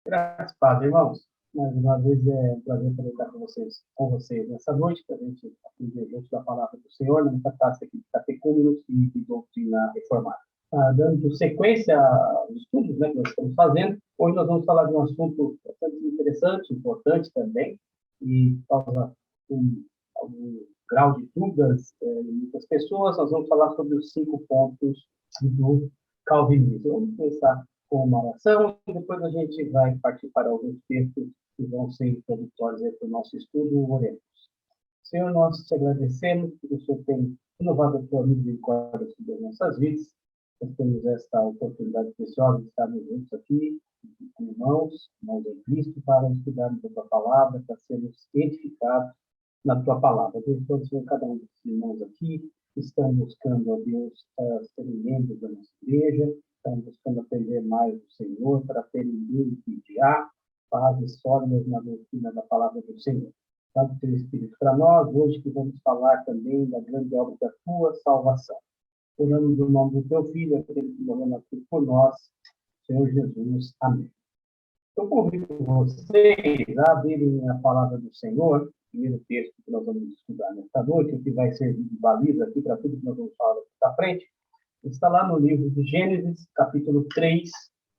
Graças a paz, irmãos. Mais uma vez é um prazer poder estar com vocês nessa noite, para a gente aprender junto da palavra do Senhor, nessa classe aqui de catecúmenos e de doutrina reformada. Dando sequência aos estudos, né, que nós estamos fazendo, hoje nós vamos falar de um assunto bastante interessante, importante também, e causa algum grau de dúvidas em muitas pessoas. Nós vamos falar sobre os 5 pontos do calvinismo. Vamos começar com uma oração, e depois a gente vai partir para alguns textos que vão ser introdutórios para o nosso estudo. Oremos. Senhor, nós te agradecemos porque o Senhor tem renovado a tua misericórdia sobre as nossas vidas. Nós temos esta oportunidade preciosa de estarmos juntos aqui, com irmãos em Cristo, para estudarmos a tua palavra, para sermos edificados na tua palavra. Deus, todos cada um dos irmãos aqui estão buscando, ó Deus, serem membros da nossa igreja, estão buscando aprender mais do Senhor, para terem Deus que guiar, bases sólidas na doutrina da palavra do Senhor. Dá o teu Espírito para nós, hoje que vamos falar também da grande obra da tua salvação. Oramos no nome do teu Filho, aquele que morreu na cruz por nós, Senhor Jesus. Amém. Eu convido vocês a abrirem a palavra do Senhor, o primeiro texto que nós vamos estudar nesta noite, o que vai servir de baliza aqui para tudo que nós vamos falar aqui para frente, está lá no livro de Gênesis, capítulo 3,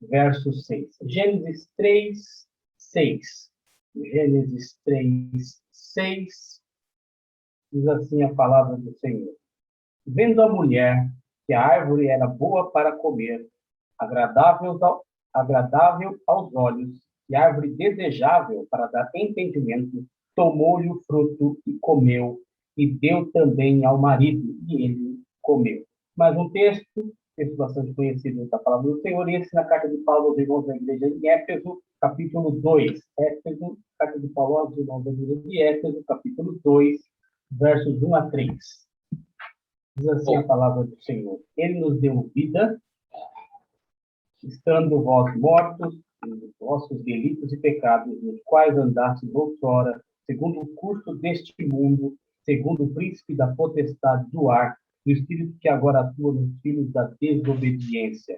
verso 6. Gênesis 3, 6. Gênesis 3, 6, diz assim a palavra do Senhor. Vendo a mulher que a árvore era boa para comer, agradável aos olhos, e árvore desejável para dar entendimento, tomou-lhe o fruto e comeu, e deu também ao marido, e ele comeu. Mais um texto bastante conhecido da palavra do Senhor, e esse na carta de Paulo aos irmãos da igreja em Éfeso, capítulo 2. Éfeso, carta de Paulo aos irmãos da igreja de Éfeso, capítulo 2, versos 1 a 3. Diz assim a palavra do Senhor. Ele nos deu vida, estando vós mortos nos vossos delitos e pecados, nos quais andastes outrora, segundo o curso deste mundo, segundo o príncipe da potestade do ar, do espírito que agora atua nos filhos da desobediência,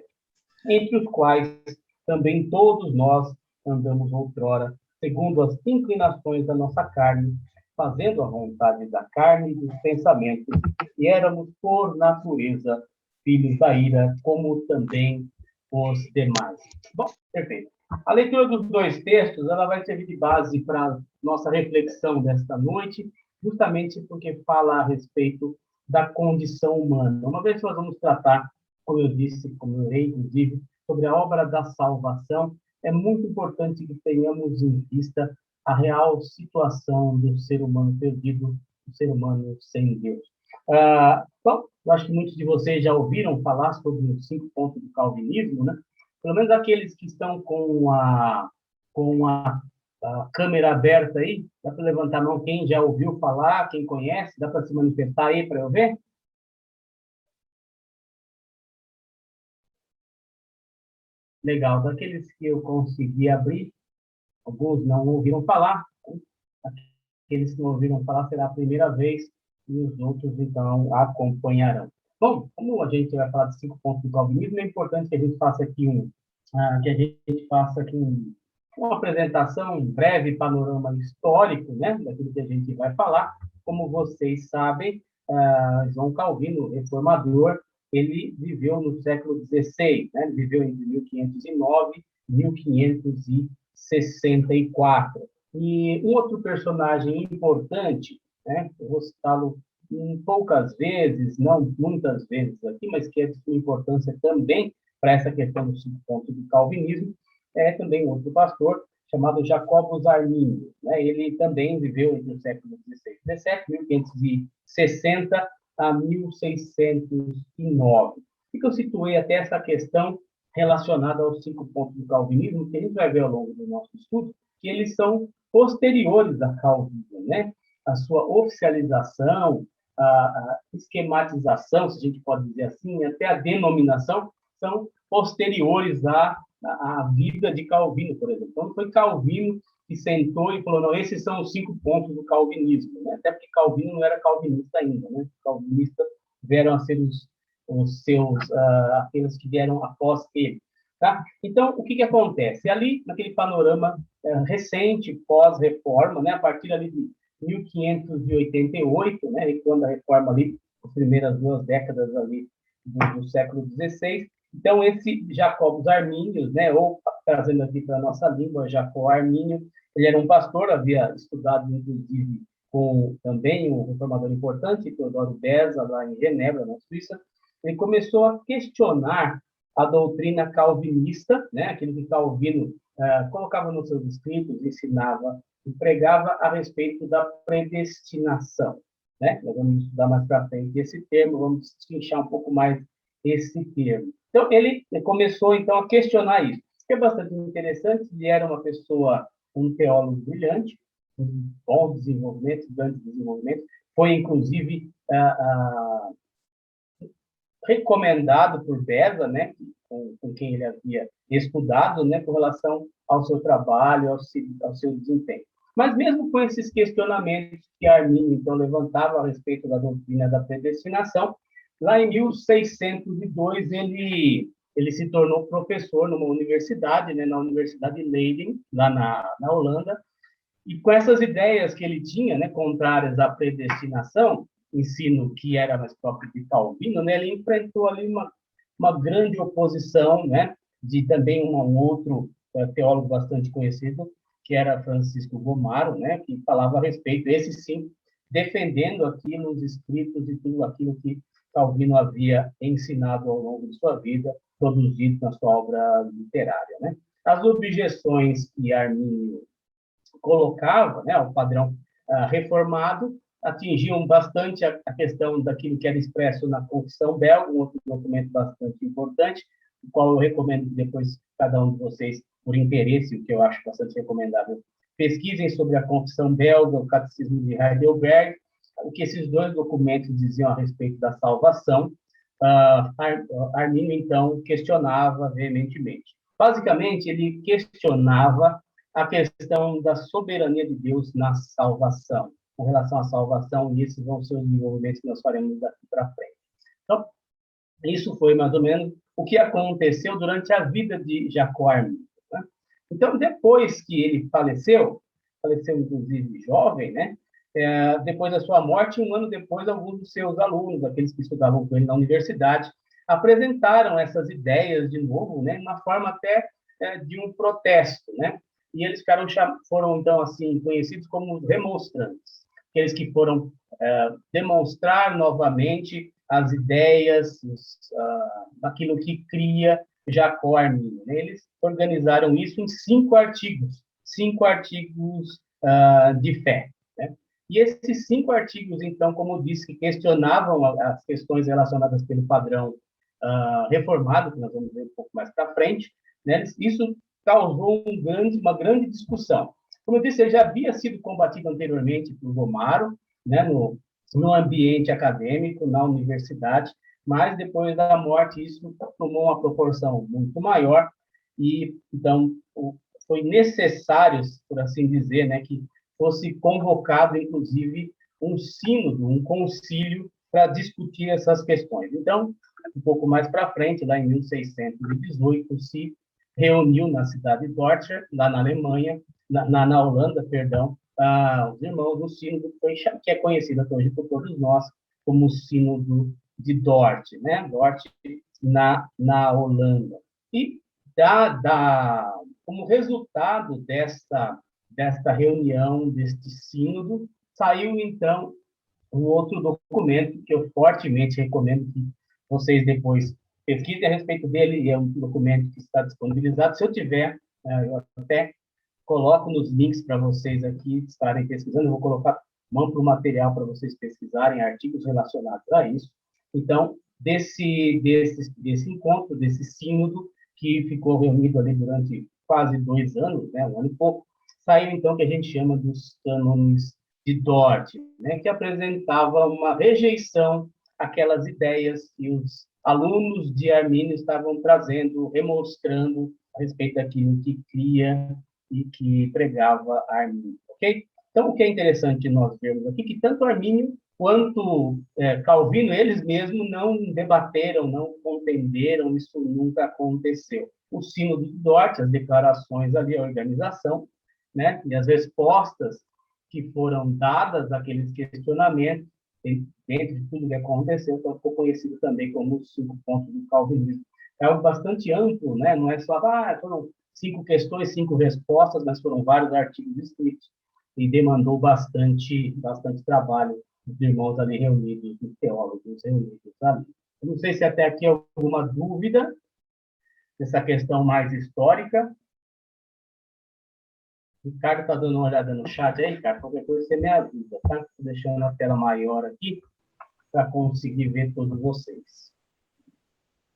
entre os quais também todos nós andamos outrora, segundo as inclinações da nossa carne, fazendo a vontade da carne e dos pensamentos, e éramos, por natureza, filhos da ira, como também os demais. Bom, perfeito. A leitura dos dois textos, ela vai servir de base para nossa reflexão desta noite, justamente porque fala a respeito da condição humana. Uma vez que nós vamos tratar, como eu disse, como eu irei, inclusive, sobre a obra da salvação, é muito importante que tenhamos em vista a real situação do ser humano perdido, do ser humano sem Deus. Bom, eu acho que muitos de vocês já ouviram falar sobre os 5 pontos do calvinismo, né? Pelo menos aqueles que estão com a câmera aberta aí, dá para levantar a mão quem já ouviu falar, quem conhece, dá para se manifestar aí para eu ver? Legal, daqueles que eu consegui abrir, alguns não ouviram falar, aqueles que não ouviram falar será a primeira vez, e os outros, então, acompanharão. Bom, como a gente vai falar de 5 pontos do calvinismo, é importante que a gente faça aqui uma apresentação, um breve panorama histórico, né, daquilo que a gente vai falar. Como vocês sabem, João Calvino, reformador, ele viveu no século XVI, né, ele viveu entre 1509 e 1564. E um outro personagem importante, né, eu vou citá-lo poucas vezes, não muitas vezes aqui, mas que é de sua importância também para essa questão dos 5 pontos do calvinismo, é também outro pastor chamado Jacobus Armínio, né? Ele também viveu entre o século XVI e XVII, 1560 a 1609. E que eu situei até essa questão relacionada aos 5 pontos do calvinismo, que a gente vai ver ao longo do nosso estudo, que eles são posteriores a Calvino, né? A sua oficialização, a esquematização, se a gente pode dizer assim, até a denominação, são posteriores à vida de Calvino, por exemplo. Então, foi Calvino que sentou e falou, não, esses são os 5 pontos do calvinismo, né? Até porque Calvino não era calvinista ainda, né? Calvinistas vieram a ser os seus, aqueles que vieram após ele. Tá? Então, o que acontece? Ali, naquele panorama recente, pós-reforma, né, a partir ali de 1588, né, e quando a reforma ali, as primeiras 2 décadas ali do século XVI, então esse Jacobus Arminius, né, ou trazendo aqui para a nossa língua, Jacó Armínio, ele era um pastor, havia estudado inclusive com também um reformador importante, Teodoro Beza, lá em Genebra, na Suíça. Ele começou a questionar a doutrina calvinista, né, aquilo que Calvino colocava nos seus escritos, ensinava e pregava a respeito da predestinação. Né? Nós vamos estudar mais para frente esse termo, vamos destrinchar um pouco mais esse termo. Então, ele começou, então, a questionar isso, que é bastante interessante. Ele era uma pessoa, um teólogo brilhante, um bom desenvolvimento, grande desenvolvimento, foi, inclusive, recomendado por Beza, né, com quem ele havia estudado, né, com relação ao seu trabalho, ao seu desempenho. Mas mesmo com esses questionamentos que Arminio então levantava a respeito da doutrina da predestinação, lá em 1602 ele se tornou professor numa universidade, né, na Universidade de Leiden, lá na Holanda, e com essas ideias que ele tinha, né, contrárias à predestinação, ensino que era mais próprio de Calvino, né, ele enfrentou ali uma grande oposição, né, de também um outro teólogo bastante conhecido, que era Francisco Gomaro, né, que falava a respeito, esse sim, defendendo aquilo, os escritos e tudo aquilo que Calvino havia ensinado ao longo de sua vida, produzido na sua obra literária, né. As objeções que Arminio colocava, né, o padrão reformado, atingiam bastante a questão daquilo que era expresso na Confissão Belga, um outro documento bastante importante, o qual eu recomendo que depois cada um de vocês, por interesse, o que eu acho bastante recomendável, pesquisem sobre a Confissão Belga, o Catecismo de Heidelberg, o que esses dois documentos diziam a respeito da salvação. Arminio, então, questionava veementemente. Basicamente, ele questionava a questão da soberania de Deus na salvação, com relação à salvação, e esses vão ser os desenvolvimentos que nós faremos daqui para frente. Então, isso foi mais ou menos o que aconteceu durante a vida de Jacó Arminio. Né? Então, depois que ele faleceu inclusive jovem, né? Depois da sua morte, um ano depois, alguns dos seus alunos, aqueles que estudavam com ele na universidade, apresentaram essas ideias de novo, né? Uma forma até de um protesto, né? E eles foram, então, assim, conhecidos como os remonstrantes, aqueles que foram demonstrar novamente as ideias, aquilo que cria Jacó Arminio. Né? Eles organizaram isso em 5 artigos de fé. Né? E esses 5 artigos, então, como disse, que questionavam as questões relacionadas pelo padrão reformado, que nós vamos ver um pouco mais para frente, né? Isso causou uma grande discussão. Como eu disse, ele já havia sido combatido anteriormente por Gomaro, né, no ambiente acadêmico, na universidade, mas depois da morte isso tomou uma proporção muito maior e, então, foi necessário, por assim dizer, né, que fosse convocado, inclusive, um sínodo, um concílio, para discutir essas questões. Então, um pouco mais para frente, lá em 1618, se reuniu na cidade de Dortmund, lá na Alemanha, na Holanda, perdão, os irmãos do sínodo, que é conhecido até hoje por todos nós como o sínodo de Dort, né? Dort na Holanda. E como resultado desta reunião, deste sínodo, saiu, então, um outro documento que eu fortemente recomendo que vocês depois pesquisem a respeito dele, é um documento que está disponibilizado. Se eu tiver, eu até coloco nos links para vocês aqui estarem pesquisando, eu vou colocar mão para o material para vocês pesquisarem, artigos relacionados a isso. Então, desse encontro, desse sínodo, que ficou reunido ali durante quase 2 anos, né, 1 ano e pouco, saiu, então, o que a gente chama dos cânones de Dort, né, que apresentava uma rejeição àquelas ideias que os alunos de Arminio estavam trazendo, remostrando a respeito daquilo que cria e que pregava Arminio, ok? Então, o que é interessante nós vermos aqui, que tanto Arminio quanto Calvino, eles mesmos não debateram, não contenderam, isso nunca aconteceu. O Sínodo de Dort, as declarações ali, a organização, né, e as respostas que foram dadas àqueles questionamentos, dentro de tudo que aconteceu, então ficou conhecido também como os 5 pontos do calvinismo. É algo bastante amplo, né? Não é só, foram 5 questões, 5 respostas, mas foram vários artigos escritos e demandou bastante trabalho dos irmãos ali reunidos, dos teólogos reunidos ali. Eu não sei se até aqui alguma dúvida dessa questão mais histórica. O Ricardo está dando uma olhada no chat aí, Ricardo. Qualquer coisa você me avisa, tá? Estou deixando a tela maior aqui para conseguir ver todos vocês.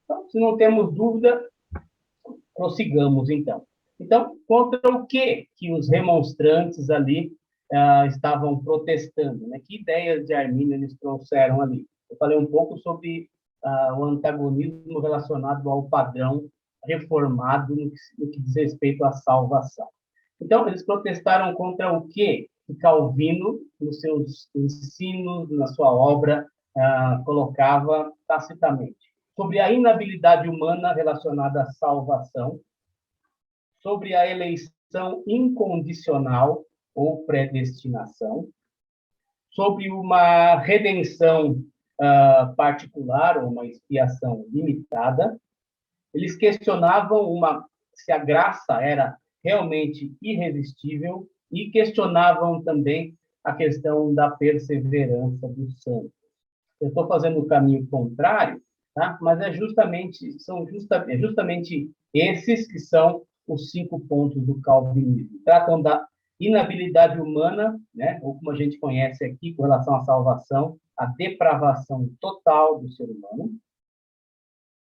Então, se não temos dúvida, prossigamos, então. Então, contra o que os remonstrantes ali estavam protestando? Né? Que ideias de Armínio eles trouxeram ali? Eu falei um pouco sobre o antagonismo relacionado ao padrão reformado no que diz respeito à salvação. Então, eles protestaram contra o que Calvino, nos seus ensinos, na sua obra, colocava tacitamente. Sobre a inabilidade humana relacionada à salvação, sobre a eleição incondicional ou predestinação, sobre uma redenção particular ou uma expiação limitada. Eles questionavam se a graça era realmente irresistível e questionavam também a questão da perseverança dos santos. Eu estou fazendo o caminho contrário, tá? Mas são justamente esses que são os 5 pontos do calvinismo. Tratam da inabilidade humana, né? Ou como a gente conhece aqui com relação à salvação, a depravação total do ser humano,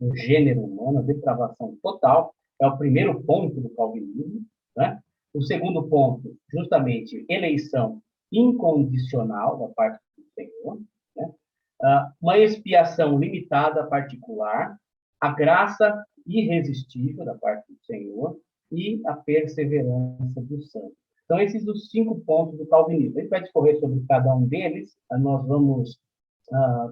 do gênero humano, a depravação total, é o primeiro ponto do calvinismo, né? O segundo ponto, justamente, eleição incondicional da parte do Senhor, né? Uma expiação limitada particular, a graça irresistível da parte do Senhor e a perseverança do santo. Então, esses são os 5 pontos do calvinismo. A gente vai discorrer sobre cada um deles, nós vamos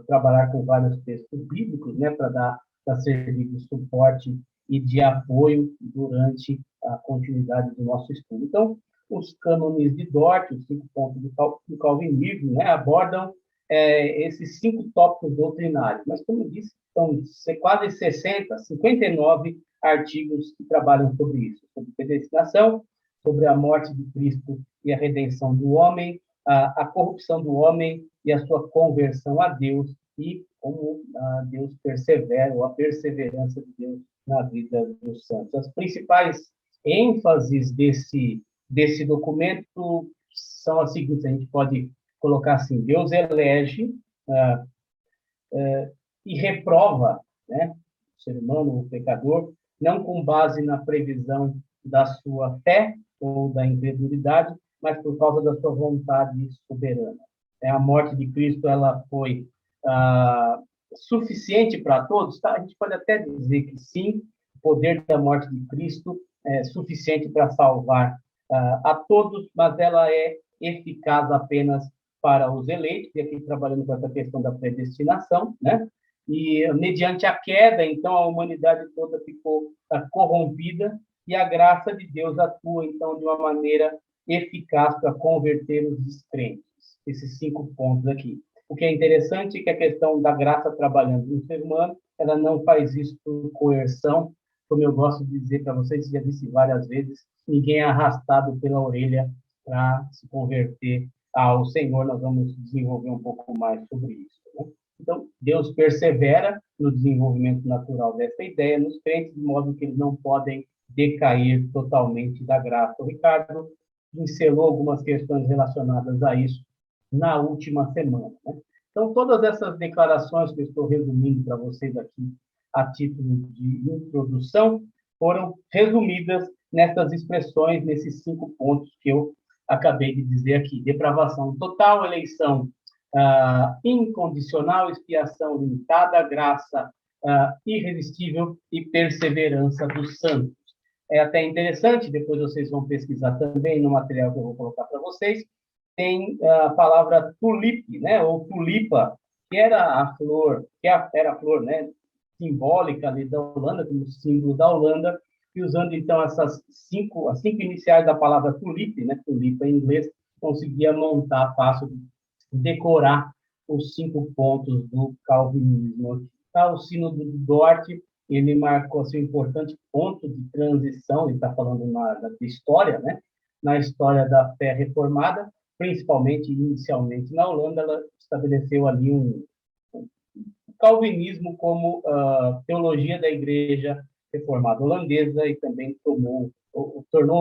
trabalhar com vários textos bíblicos, né, para servir de suporte e de apoio durante a continuidade do nosso estudo. Então, os cânones de Dort, os 5 pontos do calvinismo, né, abordam esses 5 tópicos doutrinários. Mas, como eu disse, são quase 59 artigos que trabalham sobre isso, sobre predestinação, sobre a morte de Cristo e a redenção do homem, a corrupção do homem e a sua conversão a Deus, e como Deus persevera, ou a perseverança de Deus na vida dos santos. As principais ênfases desse documento são as seguintes: a gente pode colocar assim: Deus elege e reprova, né, o ser humano, o pecador, não com base na previsão da sua fé ou da incredulidade, mas por causa da sua vontade soberana. A morte de Cristo ela foi suficiente para todos? Tá? A gente pode até dizer que sim, o poder da morte de Cristo é suficiente para salvar a todos, mas ela é eficaz apenas para os eleitos, e aqui trabalhando com essa questão da predestinação, né? E mediante a queda, então, a humanidade toda ficou corrompida, e a graça de Deus atua, então, de uma maneira eficaz para converter os descrentes. Esses 5 pontos aqui. O que é interessante é que a questão da graça trabalhando no ser humano, ela não faz isso por coerção, como eu gosto de dizer para vocês, já disse várias vezes, ninguém é arrastado pela orelha para se converter ao Senhor. Nós vamos desenvolver um pouco mais sobre isso, né? Então, Deus persevera no desenvolvimento natural dessa ideia nos crentes, de modo que eles não podem decair totalmente da graça. O Ricardo encelou algumas questões relacionadas a isso na última semana, né? Então, todas essas declarações que eu estou resumindo para vocês aqui a título de introdução foram resumidas nessas expressões, nesses 5 pontos que eu acabei de dizer aqui: depravação total, eleição incondicional, expiação limitada, graça irresistível e perseverança dos santos. É até interessante, depois vocês vão pesquisar também no material que eu vou colocar para vocês, tem a palavra tulipe, né, ou tulipa, que era a flor, era a flor, né, simbólica ali da Holanda, como símbolo da Holanda, e usando então as cinco iniciais da palavra tulipe, né, tulipa em inglês, conseguia montar fácil, decorar os 5 pontos do calvinismo. O Sínodo de Dort, ele marcou assim, um importante ponto de transição, ele está falando da história, né, na história da fé reformada, principalmente, inicialmente, na Holanda, ela estabeleceu ali um calvinismo como teologia da Igreja Reformada Holandesa e também tornou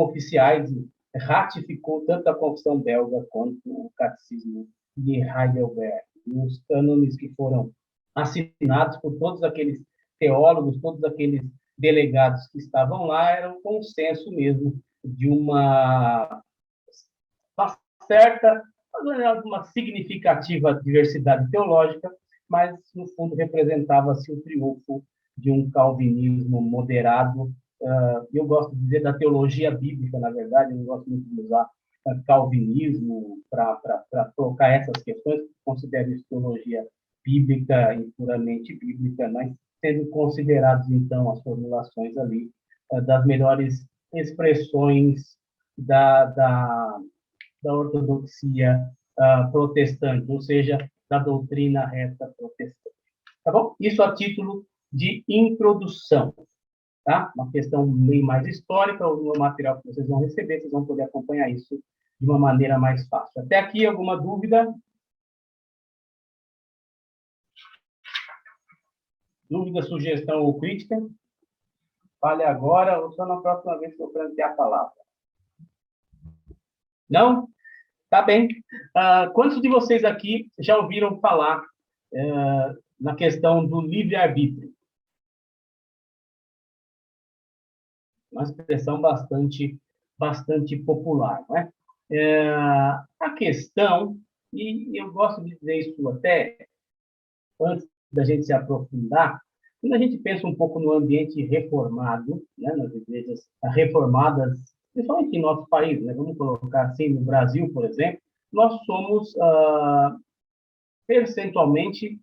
oficiais e ratificou tanto a Confissão Belga quanto o Catecismo de Heidelberg. E os cânones que foram assinados por todos aqueles teólogos, todos aqueles delegados que estavam lá, era um consenso mesmo de uma certa, uma significativa diversidade teológica, mas, no fundo, representava-se o triunfo de um calvinismo moderado. Eu gosto de dizer da teologia bíblica, na verdade, eu não gosto muito de usar calvinismo para colocar essas questões, considero isso teologia bíblica e puramente bíblica, mas sendo considerados, então, as formulações ali das melhores expressões da ortodoxia protestante, ou seja, da doutrina reta protestante. Tá bom? Isso a título de introdução. Tá? Uma questão meio mais histórica, o material que vocês vão receber, vocês vão poder acompanhar isso de uma maneira mais fácil. Até aqui, alguma dúvida? Dúvida, sugestão ou crítica? Fale agora ou só na próxima vez que eu plantear a palavra. Não? Tá bem. Quantos de vocês aqui já ouviram falar na questão do livre-arbítrio? Uma expressão bastante popular, não é? A questão, e eu gosto de dizer isso até antes da gente se aprofundar, quando a gente pensa um pouco no ambiente reformado, né, nas igrejas reformadas, principalmente em nosso país, né, vamos colocar assim, no Brasil, por exemplo, nós somos percentualmente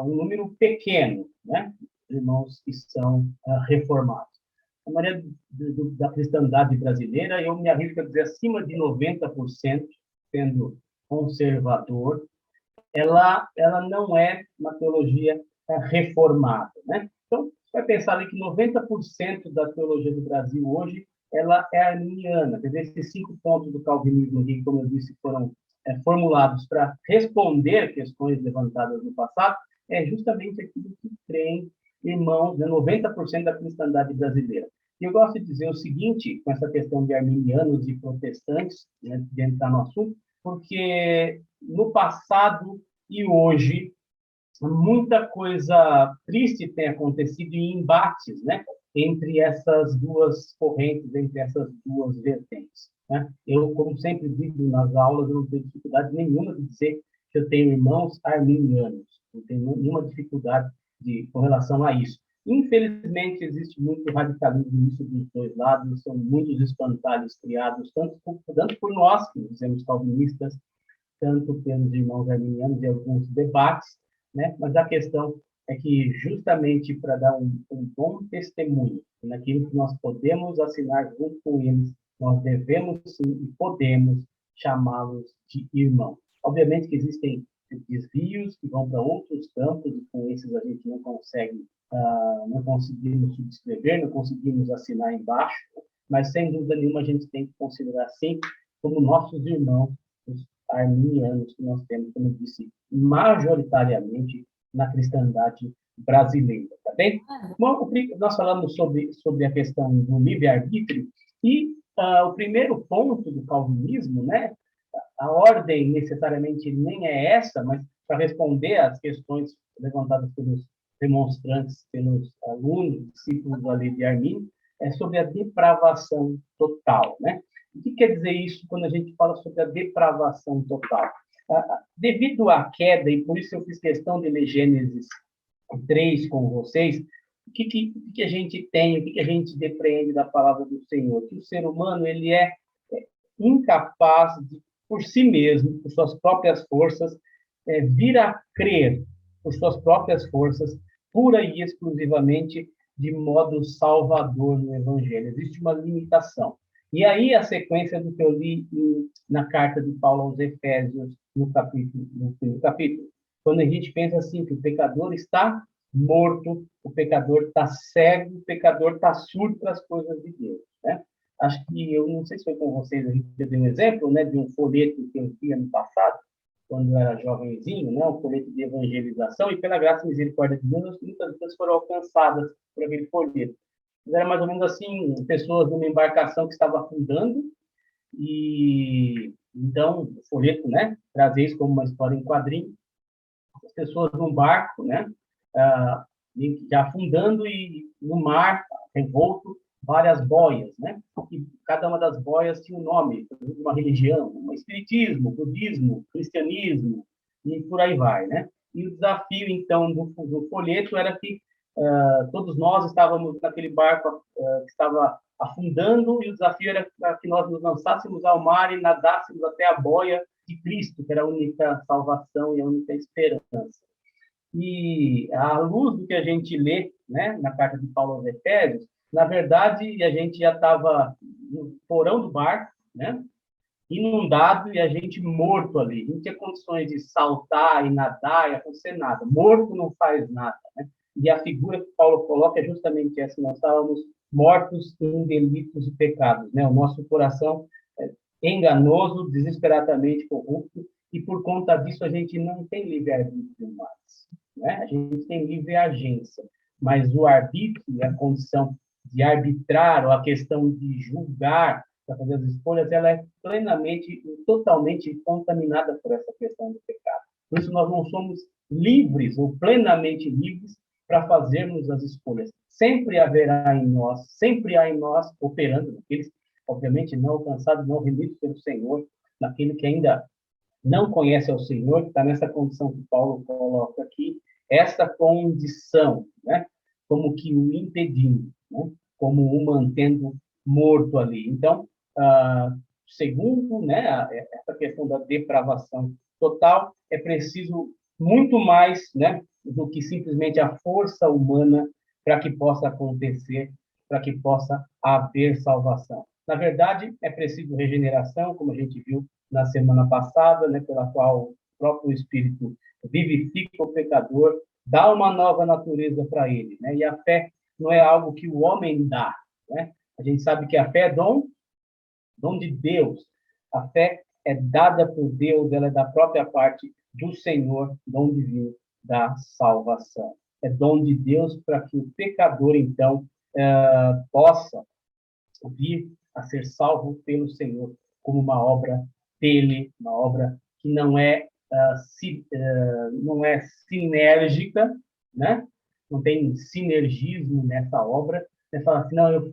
um número pequeno, né, de irmãos que são reformados. A maioria da cristandade brasileira, eu me arrisco a dizer acima de 90%, sendo conservador, ela não é uma teologia reformada, né? Então, você vai pensar ali que 90% da teologia do Brasil hoje ela é arminiana. Quer dizer, esses 5 pontos do calvinismo, que, como eu disse, foram formulados para responder questões levantadas no passado, é justamente aquilo que creem irmãos, né, 90% da cristandade brasileira. E eu gosto de dizer o seguinte, com essa questão de arminianos e protestantes, né, de entrar no assunto, porque no passado e hoje, muita coisa triste tem acontecido em embates, né, entre essas duas correntes, entre essas duas vertentes. Né? Eu, como sempre digo nas aulas, eu não tenho dificuldade nenhuma de dizer que eu tenho irmãos arminianos, não tenho nenhuma dificuldade com relação a isso. Infelizmente, existe muito radicalismo nisso dos dois lados, são muitos espantalhos criados, tanto por nós, que dizemos calvinistas, tanto pelos irmãos arminianos e alguns debates, né? Mas a questão é que, justamente para dar um bom testemunho naquilo que nós podemos assinar junto com eles, nós devemos sim e podemos chamá-los de irmãos. Obviamente que existem desvios que vão para outros campos, e com esses a gente não consegue, não conseguimos subscrever, não conseguimos assinar embaixo, mas sem dúvida nenhuma a gente tem que considerar sim como nossos irmãos, os arminianos que nós temos, como eu disse, majoritariamente na cristandade brasileira, tá bem? Bom, nós falamos sobre a questão do livre-arbítrio e o primeiro ponto do calvinismo, né? A ordem necessariamente nem é essa, mas para responder às questões levantadas pelos demonstrantes, pelos alunos, discípulos ali de Arminio, é sobre a depravação total, né? O que quer dizer isso quando a gente fala sobre a depravação total? Devido à queda, e por isso eu fiz questão de ler Gênesis 3 com vocês, o que a gente tem, o que a gente depreende da palavra do Senhor? Que o ser humano ele é incapaz de por si mesmo, por suas próprias forças, vir a crer por suas próprias forças, pura e exclusivamente de modo salvador no Evangelho. Existe uma limitação. E aí a sequência do que eu li na carta de Paulo aos Efésios, no primeiro capítulo. Quando a gente pensa assim, que o pecador está morto, o pecador está cego, o pecador está surdo para as coisas de Deus, né? Acho que, eu não sei se foi com vocês, a gente deu um exemplo, né, de um folheto que eu via no passado, quando eu era jovenzinho, né, um folheto de evangelização, e pela graça e misericórdia de Deus, muitas pessoas foram alcançadas por aquele folheto. Mas era mais ou menos assim, pessoas numa embarcação que estava afundando, e então o folheto, né, trazia isso como uma história em quadrinho, as pessoas num barco, né, já afundando e no mar, revolto, várias boias, né? E cada uma das boias tinha um nome, por exemplo, uma religião, um espiritismo, budismo, cristianismo, e por aí vai, né? E o desafio, então, do folheto era que todos nós estávamos naquele barco que estava afundando, e o desafio era que nós nos lançássemos ao mar e nadássemos até a boia de Cristo, que era a única salvação e a única esperança. E à luz do que a gente lê, né, na carta de Paulo aos Efésios, na verdade, a gente já estava no porão do barco, né, inundado, e a gente morto ali. Não tinha condições de saltar e nadar e acontecer nada. Morto não faz nada, né? E a figura que Paulo coloca é justamente essa: nós estávamos mortos em delitos e pecados, né? O nosso coração é enganoso, desesperadamente corrupto, e por conta disso a gente não tem livre-arbítrio mais, né? A gente tem livre agência, mas o arbítrio, a condição de arbitrar, ou a questão de julgar, para fazer as escolhas, ela é plenamente e totalmente contaminada por essa questão do pecado. Por isso, nós não somos livres, ou plenamente livres, para fazermos as escolhas. Sempre haverá em nós, sempre há em nós, operando naqueles, obviamente, não alcançados, não remidos pelo Senhor, naquele que ainda não conhece ao Senhor, que está nessa condição que Paulo coloca aqui, essa condição, né? Como que o impedindo, né? Como o mantendo morto ali. Então, segundo, né, essa questão da depravação total, é preciso muito mais, né, do que simplesmente a força humana para que possa acontecer, para que possa haver salvação. Na verdade, é preciso regeneração, como a gente viu na semana passada, né, pela qual o próprio Espírito vivifica o pecador, dá uma nova natureza para ele, né? E a fé não é algo que o homem dá, né? A gente sabe que a fé é dom de Deus. A fé é dada por Deus, ela é da própria parte do Senhor, dom divino da salvação. É dom de Deus para que o pecador, então, possa vir a ser salvo pelo Senhor, como uma obra dele, uma obra que não é sinérgica, né? Não tem sinergismo nessa obra. Você fala assim, não, eu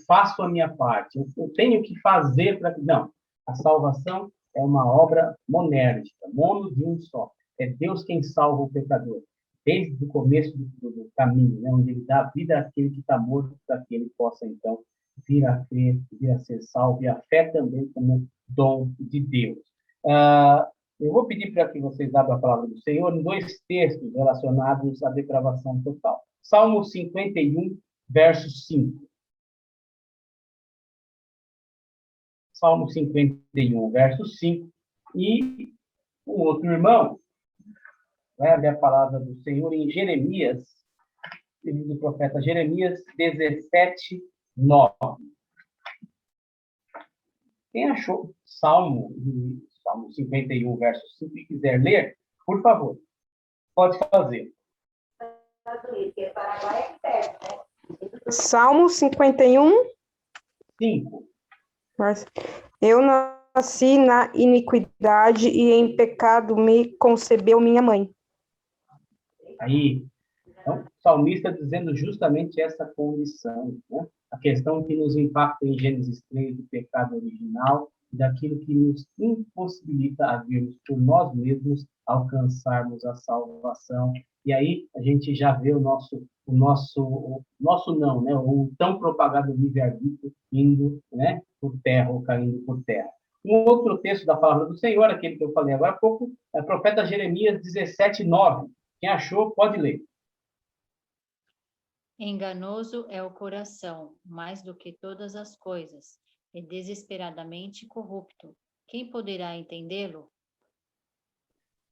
faço a minha parte, eu tenho que fazer para que... Não, a salvação é uma obra monérgica, mono de um só. É Deus quem salva o pecador, desde o começo do caminho, né? Onde ele dá vida àquele que está morto, para que ele possa, então, vir a crer, vir a ser salvo, e a fé também como dom de Deus. Eu vou pedir para que vocês abram a palavra do Senhor em dois textos relacionados à depravação total. Salmo 51, verso 5. Salmo 51, verso 5. E o outro irmão vai abrir a palavra do Senhor em Jeremias, livro do profeta Jeremias 17, 9. Quem achou Salmo 51, verso 5, e quiser ler, por favor, pode fazer. Salmo 51, 5. Eu nasci na iniquidade e em pecado me concebeu minha mãe. Aí, então, o salmista dizendo justamente essa condição, né? A questão que nos impacta em Gênesis 3, do pecado original, daquilo que nos impossibilita a virmos por nós mesmos alcançarmos a salvação. E aí a gente já vê o nosso não, né? O tão propagado livre-arbítrio indo, né, por terra ou caindo por terra. Um outro texto da palavra do Senhor, aquele que eu falei agora há pouco, é profeta Jeremias 17:9. Quem achou, pode ler. Enganoso é o coração, mais do que todas as coisas, e desesperadamente corrupto. Quem poderá entendê-lo?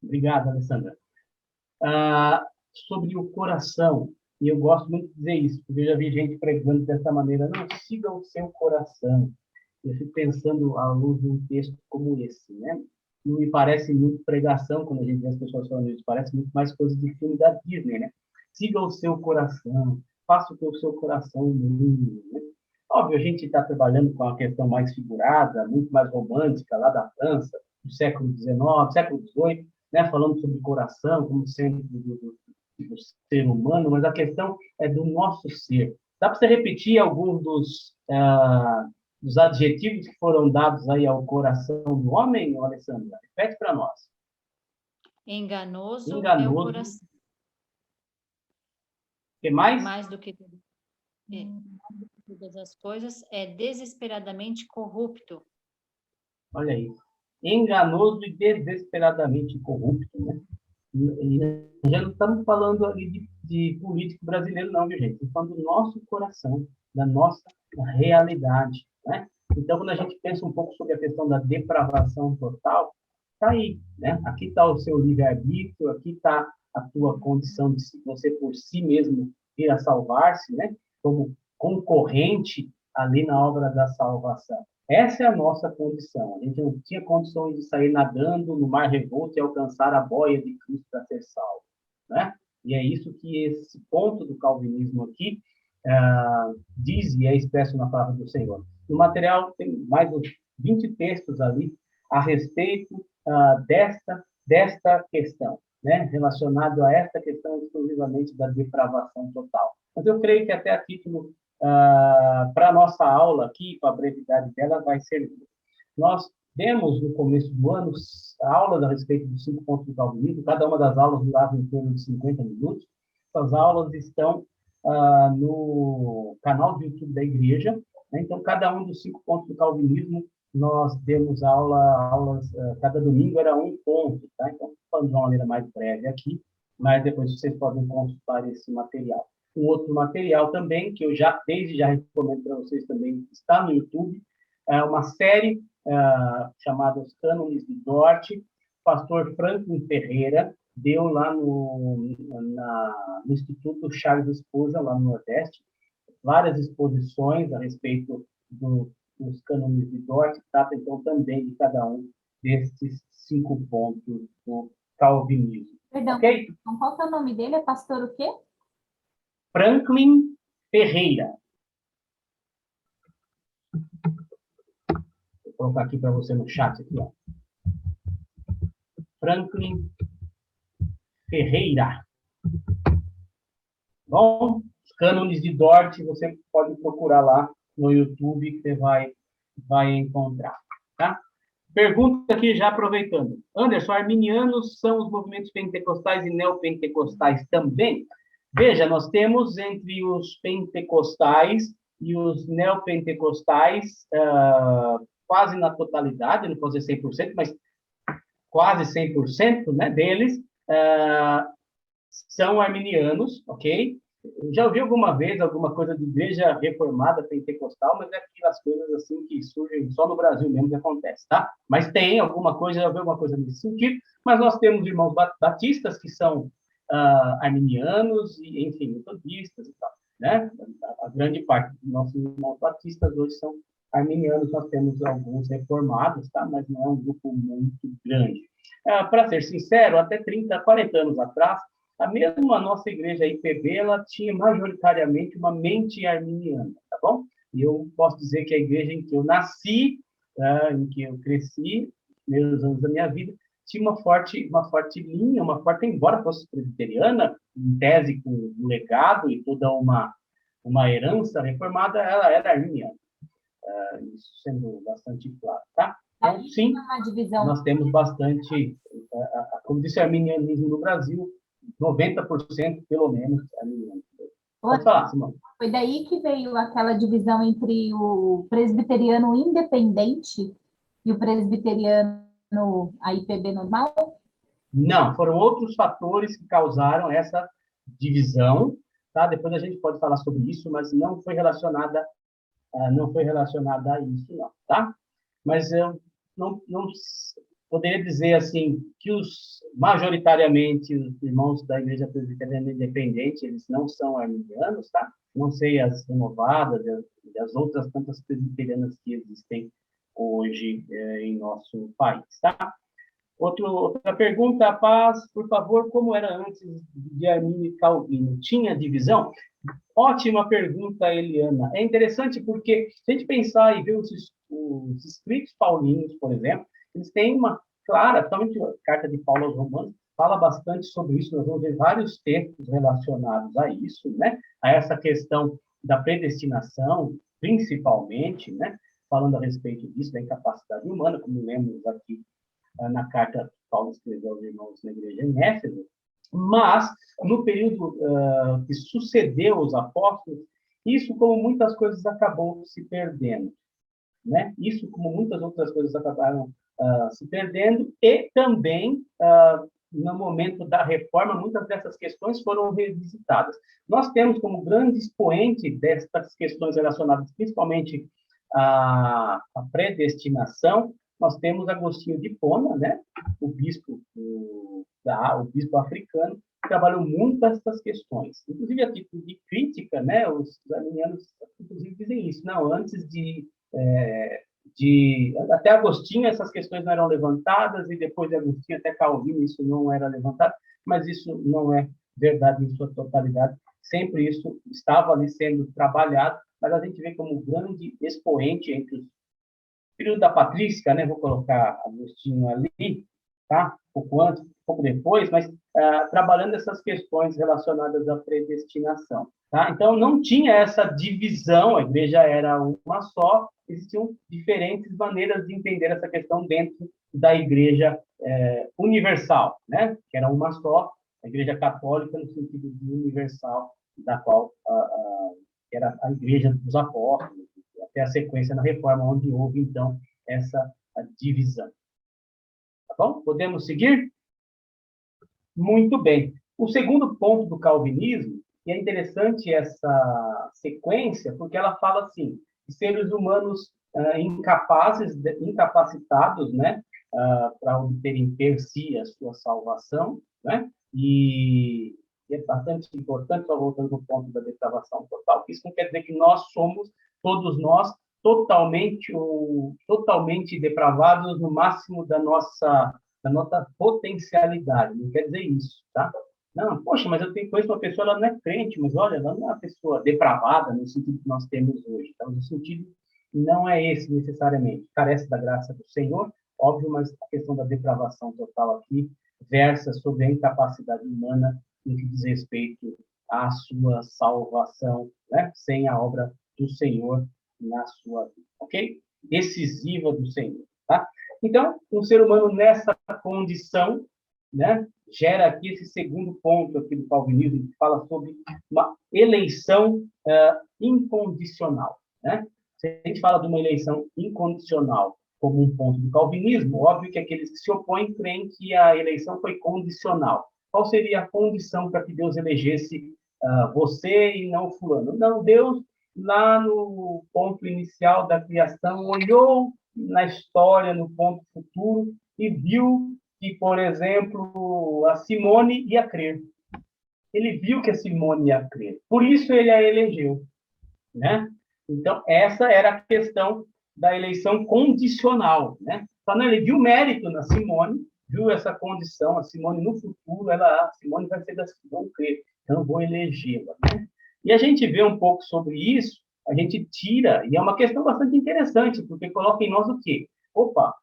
Obrigado, Alessandra. Sobre o coração, e eu gosto muito de dizer isso, porque eu já vi gente pregando dessa maneira, não, siga o seu coração. Eu fico pensando à luz de um texto como esse, né? Não me parece muito pregação quando a gente vê as pessoas falando isso, parece muito mais coisa de filme da Disney, né? Siga o seu coração, faça o que o seu coração manda, né? Óbvio, a gente está trabalhando com uma questão mais figurada, muito mais romântica, lá da França, do século XIX, século XVIII, né? Falando sobre coração como centro do ser humano, mas a questão é do nosso ser. Dá para você repetir alguns dos adjetivos que foram dados aí ao coração do homem, Alessandra? Repete para nós. Enganoso é o Enganoso. coração, O que mais? mais do que todas as coisas, é desesperadamente corrupto. Olha aí. Enganoso e desesperadamente corrupto, né? E já não estamos falando ali de político brasileiro, não, viu, gente? Estamos falando do nosso coração, da nossa realidade, né? Então, quando a gente pensa um pouco sobre a questão da depravação total, está aí, né? Aqui está o seu livre-arbítrio, aqui está a tua condição de você por si mesmo vir a salvar-se, né? Como concorrente ali na obra da salvação. Essa é a nossa condição. A gente não tinha condições de sair nadando no mar revolto e alcançar a boia de Cristo para ser salvo, né? E é isso que esse ponto do calvinismo aqui diz e é expresso na palavra do Senhor. No material tem mais uns 20 textos ali a respeito desta questão, né? Relacionado a esta questão exclusivamente da depravação total. Mas eu creio que até a título para a nossa aula aqui, para a brevidade dela, vai servir. Nós demos, no começo do ano, aulas a respeito dos 5 pontos do calvinismo. Cada uma das aulas durava em torno de 50 minutos. Essas aulas estão no canal do YouTube da igreja, né? Então, cada um dos 5 pontos do calvinismo, nós demos aulas, cada domingo era um ponto, tá? Então, falando de uma maneira mais breve aqui, mas depois vocês podem consultar esse material. Um outro material também, que eu desde já recomendo para vocês também, está no YouTube, é uma série chamada Os Cânones de Dort. O pastor Franklin Ferreira deu lá no Instituto Charles Spurgeon, lá no Nordeste, várias exposições a respeito dos cânones de Dort, trata então também de cada um desses 5 pontos do calvinismo. Perdão, okay? Então, qual que é o nome dele? É pastor o quê? Franklin Ferreira. Vou colocar aqui para você no chat. Aqui, ó. Franklin Ferreira. Bom, os cânones de Dort, você pode procurar lá no YouTube que você vai encontrar. Tá? Pergunta aqui, já aproveitando. Anderson, arminianos são os movimentos pentecostais e neopentecostais também? Veja, nós temos entre os pentecostais e os neopentecostais, quase na totalidade, não posso dizer 100%, mas quase 100%, né, deles são arminianos, ok? Já ouvi alguma vez alguma coisa de igreja reformada pentecostal, mas é aquelas coisas assim que surgem só no Brasil mesmo que acontece, tá? Mas tem alguma coisa, já ouvi alguma coisa nesse sentido, mas nós temos irmãos batistas que são arminianos e, enfim, metodistas e tal, né? A grande parte dos nossos irmãos batistas hoje são arminianos, nós temos alguns reformados, tá? Mas não é um grupo muito grande. Para ser sincero, até 30, 40 anos atrás, a mesma nossa igreja IPB, ela tinha majoritariamente uma mente arminiana, tá bom? E eu posso dizer que a igreja em que eu nasci, em que eu cresci, primeiros anos da minha vida, tinha uma forte linha, embora fosse presbiteriana, em tese com um legado e toda uma herança reformada, ela era arminiana. Isso sendo bastante claro, tá? Então, sim, nós temos bastante, como disse o arminianismo no Brasil, 90% pelo menos arminiano. Pode falar, Simone. Foi daí que veio aquela divisão entre o presbiteriano independente E o presbiteriano, a IPB normal? Não, foram outros fatores que causaram essa divisão, tá? Depois a gente pode falar sobre isso, mas não foi relacionada a isso, não, tá? Mas eu não poderia dizer assim que majoritariamente os irmãos da Igreja Presbiteriana Independente, eles não são arminianos, tá? Não sei as renovadas e as outras tantas presbiterianas que existem hoje em nosso país, tá? Outra pergunta, Paz, por favor, como era antes de Arminio e Calvino? Tinha divisão? Ótima pergunta, Eliana. É interessante porque, se a gente pensar e ver os escritos paulinos, por exemplo, eles têm uma clara, principalmente a carta de Paulo aos Romanos, fala bastante sobre isso. Nós vamos ver vários textos relacionados a isso, né? A essa questão da predestinação, principalmente, né? Falando a respeito disso, da incapacidade humana, como lemos aqui na carta que Paulo escreveu aos irmãos na igreja em Éfeso. Mas, no período que sucedeu os apóstolos, isso, como muitas coisas, acabou se perdendo, né? Isso, como muitas outras coisas, acabaram se perdendo, e também, no momento da reforma, muitas dessas questões foram revisitadas. Nós temos como grande expoente destas questões relacionadas, principalmente à predestinação, nós temos Agostinho de Hipona, né? O bispo africano, que trabalhou muito essas questões. Inclusive, a título de crítica, né? Os arminianos, inclusive, dizem isso. Não, antes até Agostinho, essas questões não eram levantadas, e depois de Agostinho, até Calvino, isso não era levantado, mas isso não é verdade em sua totalidade. Sempre isso estava ali sendo trabalhado, mas a gente vê como grande expoente entre os período da patrística, né? Vou colocar Agostinho ali, tá? Pouco antes, pouco depois, mas trabalhando essas questões relacionadas à predestinação, tá? Então, não tinha essa divisão, a igreja era uma só, existiam diferentes maneiras de entender essa questão dentro da igreja universal, né? Que era uma só, a igreja católica no sentido de universal, da qual era a igreja dos apóstolos, até a sequência na reforma, onde houve, então, essa divisão. Tá bom? Podemos seguir? Muito bem. O segundo ponto do calvinismo, e é interessante essa sequência, porque ela fala assim, de seres humanos incapacitados, né, para obterem per si a sua salvação, né, e é bastante importante, só voltando ao ponto da depravação total, isso não quer dizer que nós somos, todos nós, totalmente depravados no máximo da nossa potencialidade. Não quer dizer isso, tá? Não, poxa, mas eu conheço uma pessoa, ela não é crente, mas olha, ela não é uma pessoa depravada no sentido que nós temos hoje. Então, o sentido não é esse necessariamente. Carece da graça do Senhor, óbvio, mas a questão da depravação total aqui versa sobre a incapacidade humana no que diz respeito à sua salvação, né? Sem a obra do Senhor na sua vida, ok? Decisiva do Senhor, tá? Então, um ser humano nessa condição, né, gera aqui esse segundo ponto aqui do calvinismo, que fala sobre uma eleição incondicional, né? Se a gente fala de uma eleição incondicional como um ponto do calvinismo, óbvio que aqueles que se opõem creem que a eleição foi condicional. Qual seria a condição para que Deus elegesse você e não fulano? Não, Deus, lá no ponto inicial da criação, olhou na história, no ponto futuro, e viu que, por exemplo, a Simone ia crer. Ele viu que a Simone ia crer. Por isso ele a elegeu, né? Então, essa era a questão da eleição condicional, né? Então, ele viu mérito na Simone, viu essa condição, a Simone no futuro, a Simone vai ser das que vão crer, então eu vou elegê-la, né? E a gente vê um pouco sobre isso, a gente tira, e é uma questão bastante interessante, porque coloca em nós o quê? Opa,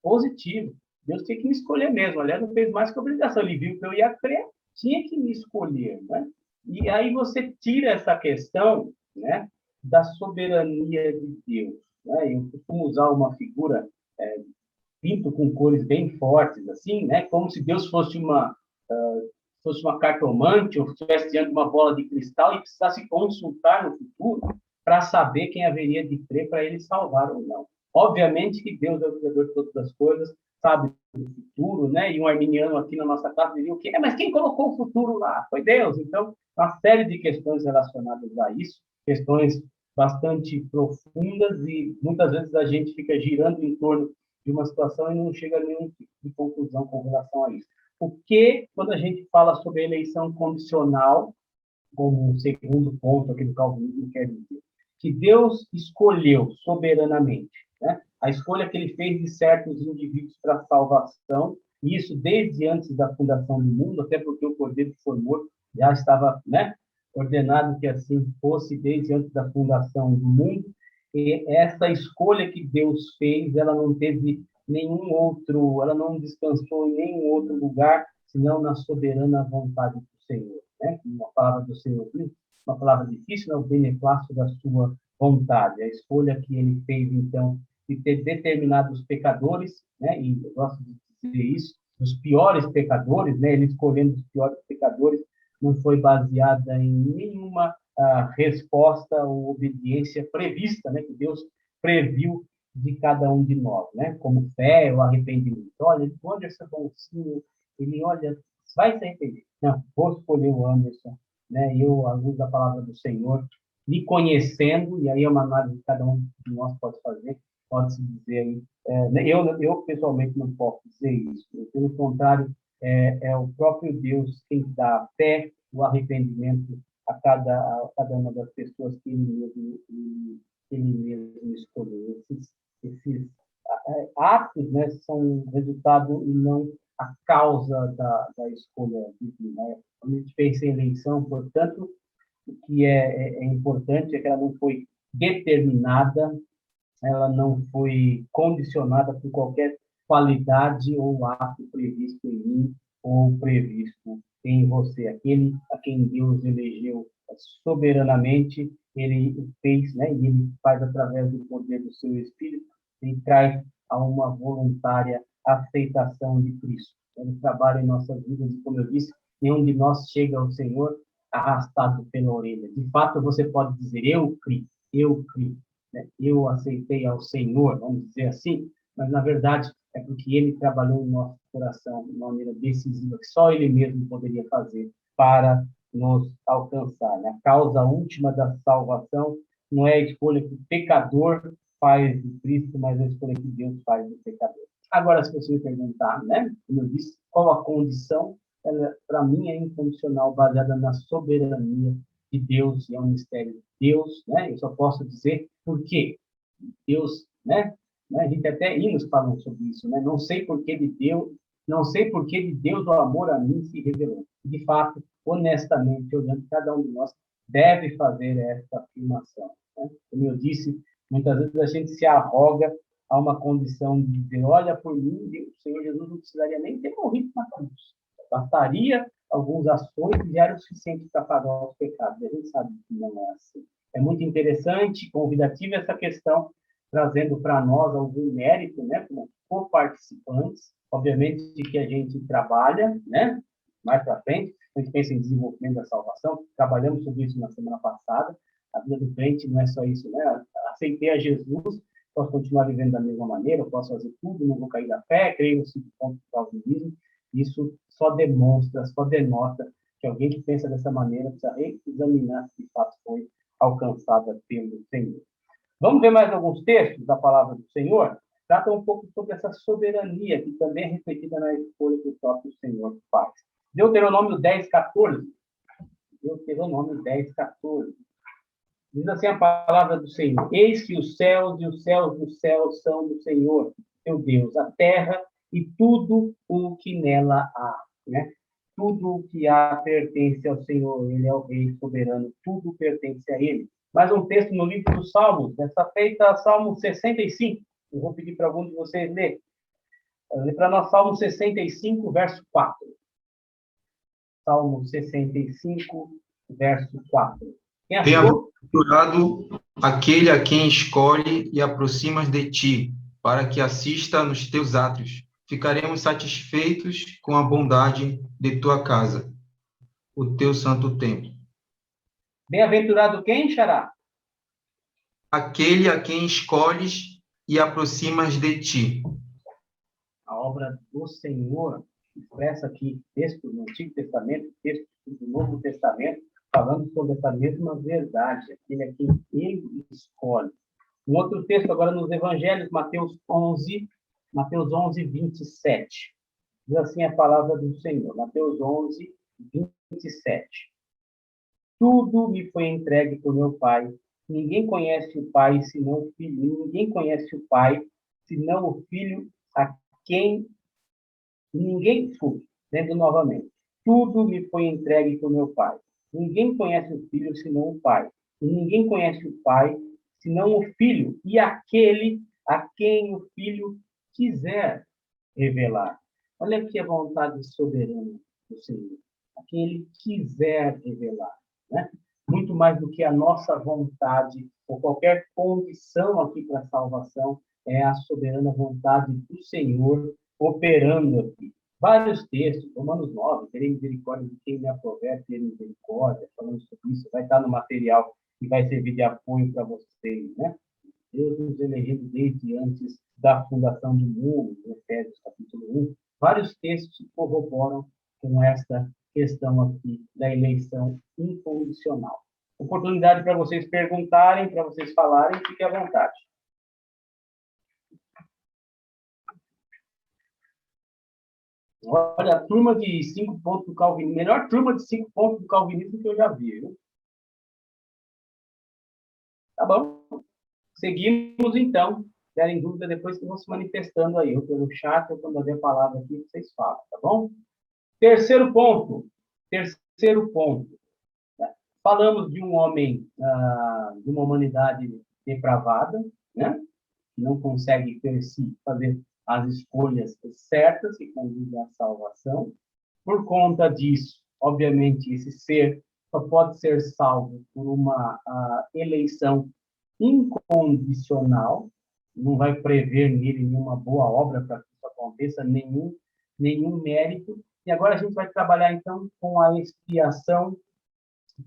positivo. Deus tinha que me escolher mesmo. Aliás, não fez mais que obrigação. Ele viu que eu ia crer, tinha que me escolher, né? E aí você tira essa questão, né, da soberania de Deus, né? Eu costumo usar uma figura pinto com cores bem fortes, assim, né? Como se Deus fosse uma cartomante ou estivesse diante de uma bola de cristal e precisasse consultar no futuro para saber quem haveria de crer para ele salvar ou não. Obviamente que Deus é o Criador de todas as coisas, sabe do futuro, né? E um arminiano aqui na nossa casa diria o quê? Mas quem colocou o futuro lá? Foi Deus. Então, uma série de questões relacionadas a isso, questões bastante profundas e muitas vezes a gente fica girando em torno de uma situação e não chega a nenhum tipo de conclusão com relação a isso. Porque, quando a gente fala sobre eleição condicional, como um segundo ponto aqui do calvinismo, quer dizer que Deus escolheu soberanamente, né? A escolha que ele fez de certos indivíduos para a salvação, e isso desde antes da fundação do mundo, até porque o Cordeiro que foi morto já estava, né, ordenado que assim fosse desde antes da fundação do mundo. E essa escolha que Deus fez, ela não teve nenhum outro, ela não descansou em nenhum outro lugar, senão na soberana vontade do Senhor, né? Uma palavra do Senhor, uma palavra difícil, é o beneplácito da sua vontade. A escolha que ele fez, então, de ter determinados pecadores, né? E eu gosto de dizer isso, os piores pecadores, né? Ele escolhendo os piores pecadores, não foi baseada em nenhuma resposta ou obediência prevista, né? Que Deus previu de cada um de nós, né? Como fé ou arrependimento. Olha, o Anderson é bonzinho, ele olha, vai se arrepender. Não, vou escolher o Anderson, né? Eu, à luz da palavra do Senhor, me conhecendo, e aí é uma análise que cada um de nós pode fazer, pode-se dizer aí. Eu, pessoalmente, não posso dizer isso. Pelo contrário, é o próprio Deus quem dá a fé, o arrependimento a cada uma das pessoas que ele mesmo escolheu. Esses atos, né, são resultado e não a causa da escolha divina. Né? Quando a gente pensa em eleição, portanto, o que é importante é que ela não foi determinada, ela não foi condicionada por qualquer qualidade ou ato previsto em mim ou previsto em você. Aquele a quem Deus elegeu soberanamente, ele fez, né, e ele faz através do poder do seu Espírito e traz a uma voluntária aceitação de Cristo. Ele trabalha em nossas vidas e, como eu disse, nenhum de nós chega ao Senhor arrastado pela orelha. De fato, você pode dizer, eu criei, né? Eu aceitei ao Senhor, vamos dizer assim, mas, na verdade, é porque Ele trabalhou em nosso coração de uma maneira decisiva, que só Ele mesmo poderia fazer para nos alcançar. Né? A causa última da salvação não é a escolha que o pecador faz de Cristo, mas a escolha que Deus faz do pecador. Agora, se você me perguntar, né, como eu disse, qual a condição, ela, para mim, é incondicional, baseada na soberania de Deus, e é um mistério de Deus, né? Eu só posso dizer por quê. Deus, né? A gente até hinos falam sobre isso, né? Não sei por que de Deus o amor a mim se revelou. De fato, honestamente, olhando, cada um de nós deve fazer essa afirmação. Né? Como eu disse, muitas vezes a gente se arroga a uma condição de dizer, olha, por mim, o Senhor Jesus não precisaria nem ter morrido na cruz. Bastaria algumas ações e já era o suficiente para pagar os pecados. A gente sabe que não é assim. É muito interessante, convidativa essa questão, trazendo para nós algum mérito, né, como co-participantes. Obviamente que a gente trabalha, né, mais para frente, a gente pensa em desenvolvimento da salvação, trabalhamos sobre isso na semana passada. A vida do crente não é só isso, né? Aceitei a Jesus, posso continuar vivendo da mesma maneira, eu posso fazer tudo, não vou cair da fé, creio no 5 pontos do calvinismo. Isso só demonstra, só denota que alguém que pensa dessa maneira precisa reexaminar se de fato foi alcançada pelo Senhor. Vamos ver mais alguns textos da palavra do Senhor? Trata um pouco sobre essa soberania, que também é refletida na escolha que o próprio Senhor faz. Deuteronômio 10:14. Deuteronômio 10:14. Diz assim a palavra do Senhor: Eis que os céus e os céus dos céus são do Senhor, teu Deus, a terra e tudo o que nela há. Né? Tudo o que há pertence ao Senhor, Ele é o Rei soberano, tudo pertence a Ele. Mais um texto no livro dos Salmos, dessa feita, Salmo 65. Eu vou pedir para algum de vocês ler. Lê para nós Salmo 65, verso 4. Salmo 65, verso 4. Bem-aventurado aquele a quem escolhe e aproximas de ti, para que assista nos teus átrios. Ficaremos satisfeitos com a bondade de tua casa, o teu santo templo. Bem-aventurado quem, Xará? Aquele a quem escolhes e aproximas de ti. A obra do Senhor expressa aqui texto do Antigo Testamento, texto do Novo Testamento, falando sobre essa mesma verdade, aquele a quem ele escolhe. Um outro texto agora nos Evangelhos, Mateus 11, 27. Diz assim a palavra do Senhor, Mateus 11, 27. Tudo me foi entregue por meu Pai. Ninguém conhece o Pai senão o Filho. Ninguém conhece o Pai senão o Filho a quem ninguém... Desculpe, lendo novamente. Tudo me foi entregue por meu Pai. Ninguém conhece o Filho senão o Pai. E ninguém conhece o Pai senão o Filho e aquele a quem o Filho quiser revelar. Olha aqui a vontade soberana do Senhor. A quem ele quiser revelar. Né? Muito mais do que a nossa vontade ou qualquer condição aqui para a salvação, é a soberana vontade do Senhor operando aqui. Vários textos, Romanos 9, terei misericórdia de quem me aprover, ter misericórdia, falando sobre isso, vai estar no material que vai servir de apoio para vocês, né? Deus nos elegeu desde antes da fundação do mundo, Efésios capítulo 1. Vários textos corroboram com esta questão aqui da eleição incondicional. Oportunidade para vocês perguntarem, para vocês falarem, fique à vontade. Olha, a turma de 5 pontos do calvinismo, melhor turma de 5 pontos do calvinismo que eu já vi, viu? Tá bom. Seguimos, então. Se tiverem dúvida, depois que vão se manifestando aí, ou pelo chat, ou quando haver palavra aqui, vocês falam, tá bom? Terceiro ponto. Né? Falamos de um homem, de uma humanidade depravada, né? Que não consegue, per si, fazer as escolhas certas que conduzem à salvação. Por conta disso, obviamente, esse ser só pode ser salvo por uma eleição incondicional, não vai prever nele nenhuma boa obra para que isso aconteça, nenhum mérito. E agora a gente vai trabalhar, então, com a expiação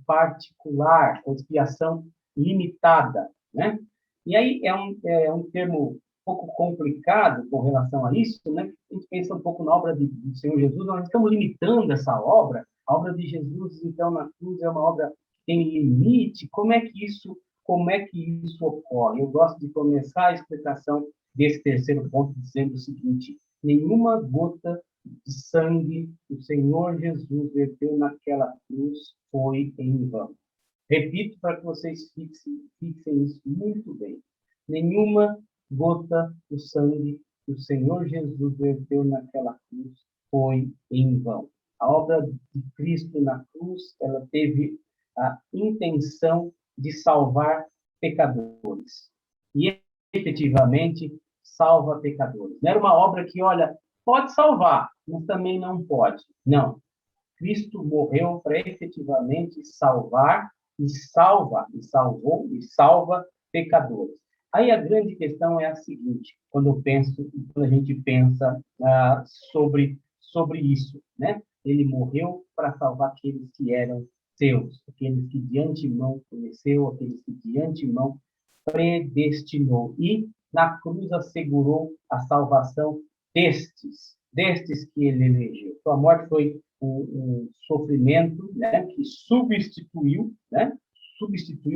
particular, ou expiação limitada, né? E aí é um termo um pouco complicado com relação a isso, né? A gente pensa um pouco na obra do Senhor Jesus, nós estamos limitando essa obra. A obra de Jesus, então, na cruz é uma obra que tem limite. Como é que isso ocorre? Eu gosto de começar a explicação desse terceiro ponto dizendo o seguinte: nenhuma gota de sangue que o Senhor Jesus verteu naquela cruz foi em vão. Repito para que vocês fixem isso muito bem. Nenhuma gota do sangue que o Senhor Jesus verteu naquela cruz foi em vão. A obra de Cristo na cruz, ela teve a intenção de salvar pecadores. E, efetivamente, salva pecadores. Não era uma obra que, olha, pode salvar, mas também não pode. Não. Cristo morreu para efetivamente salvar e salvou e salva pecadores. Aí a grande questão é a seguinte, quando a gente pensa sobre isso, né? Ele morreu para salvar aqueles que eram seus, aqueles que de antemão conheceu, aqueles que de antemão predestinou. E na cruz assegurou a salvação destes que ele elegeu. Sua morte foi um sofrimento, né, que substituiu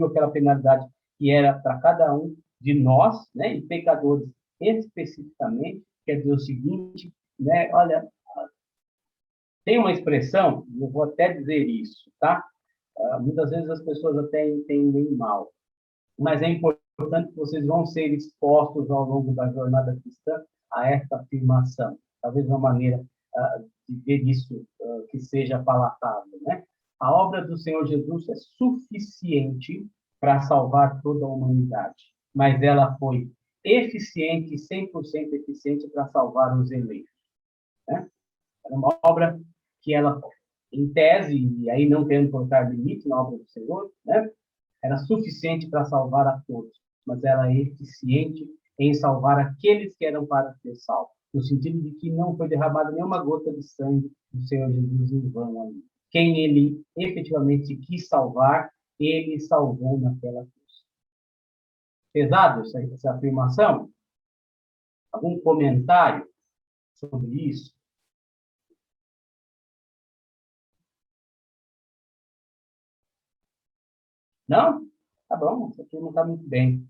aquela penalidade que era para cada um de nós, né, e pecadores especificamente. Quer dizer o seguinte, né, olha, tem uma expressão, eu vou até dizer isso, tá? Muitas vezes as pessoas até entendem mal, mas é importante que vocês vão ser expostos ao longo da jornada cristã a esta afirmação. Talvez uma maneira de ver isso que seja palatável, né? A obra do Senhor Jesus é suficiente para salvar toda a humanidade, mas ela foi eficiente, 100% eficiente para salvar os eleitos, né? É uma obra que ela, em tese, e aí não querendo colocar limite na obra do Senhor, né? Era suficiente para salvar a todos, mas ela é eficiente em salvar aqueles que eram para ser salvos, no sentido de que não foi derramada nenhuma gota de sangue do Senhor Jesus em vão ali. Quem ele efetivamente quis salvar, ele salvou naquela cruz. Pesado essa afirmação? Algum comentário sobre isso? Não? Tá bom, isso aqui não está muito bem.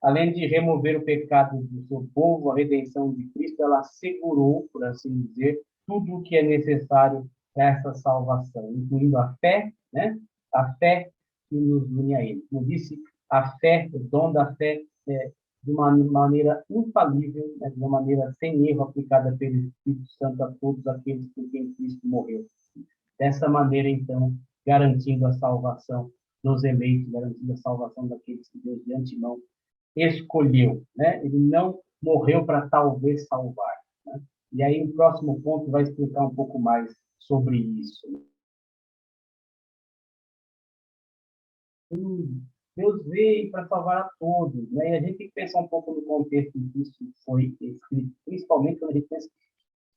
Além de remover o pecado do seu povo, a redenção de Cristo, ela assegurou, por assim dizer, tudo o que é necessário para essa salvação, incluindo a fé, né? A fé que nos une a Ele. Como disse, a fé, o dom da fé, de uma maneira infalível, né? De uma maneira sem erro, aplicada pelo Espírito Santo a todos aqueles por quem Cristo morreu. Dessa maneira, então, garantindo a salvação dos eleitos, garantindo a salvação daqueles que Deus de antemão escolheu, né? Ele não morreu para talvez salvar, né? E aí o próximo ponto vai explicar um pouco mais sobre isso. Deus veio para salvar a todos, né? E a gente tem que pensar um pouco no contexto em que isso foi escrito, principalmente quando a gente pensa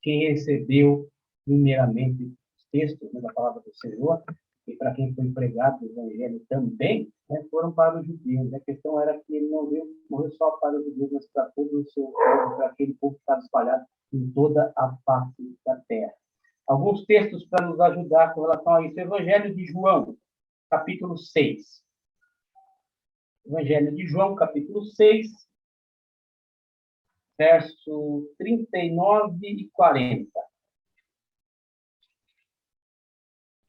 quem recebeu primeiramente os textos, né, da palavra do Senhor, e para quem foi pregado o Evangelho também, né, foram para os judeus. A questão era que ele não morreu só para os judeus, mas para todo o seu povo, para aquele povo que estava espalhado em toda a face da terra. Alguns textos para nos ajudar com relação a isso. Evangelho de João, capítulo 6. Evangelho de João, capítulo 6, verso 39 e 40.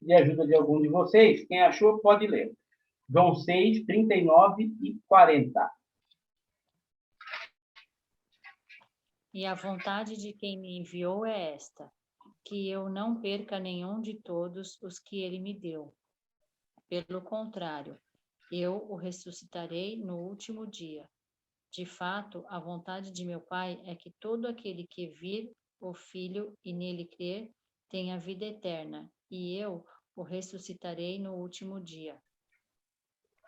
De ajuda de algum de vocês, quem achou pode ler. João 6, 39 e 40. E a vontade de quem me enviou é esta, que eu não perca nenhum de todos os que ele me deu. Pelo contrário, eu o ressuscitarei no último dia. De fato, a vontade de meu Pai é que todo aquele que vir o Filho e nele crer tenha vida eterna, e eu o ressuscitarei no último dia.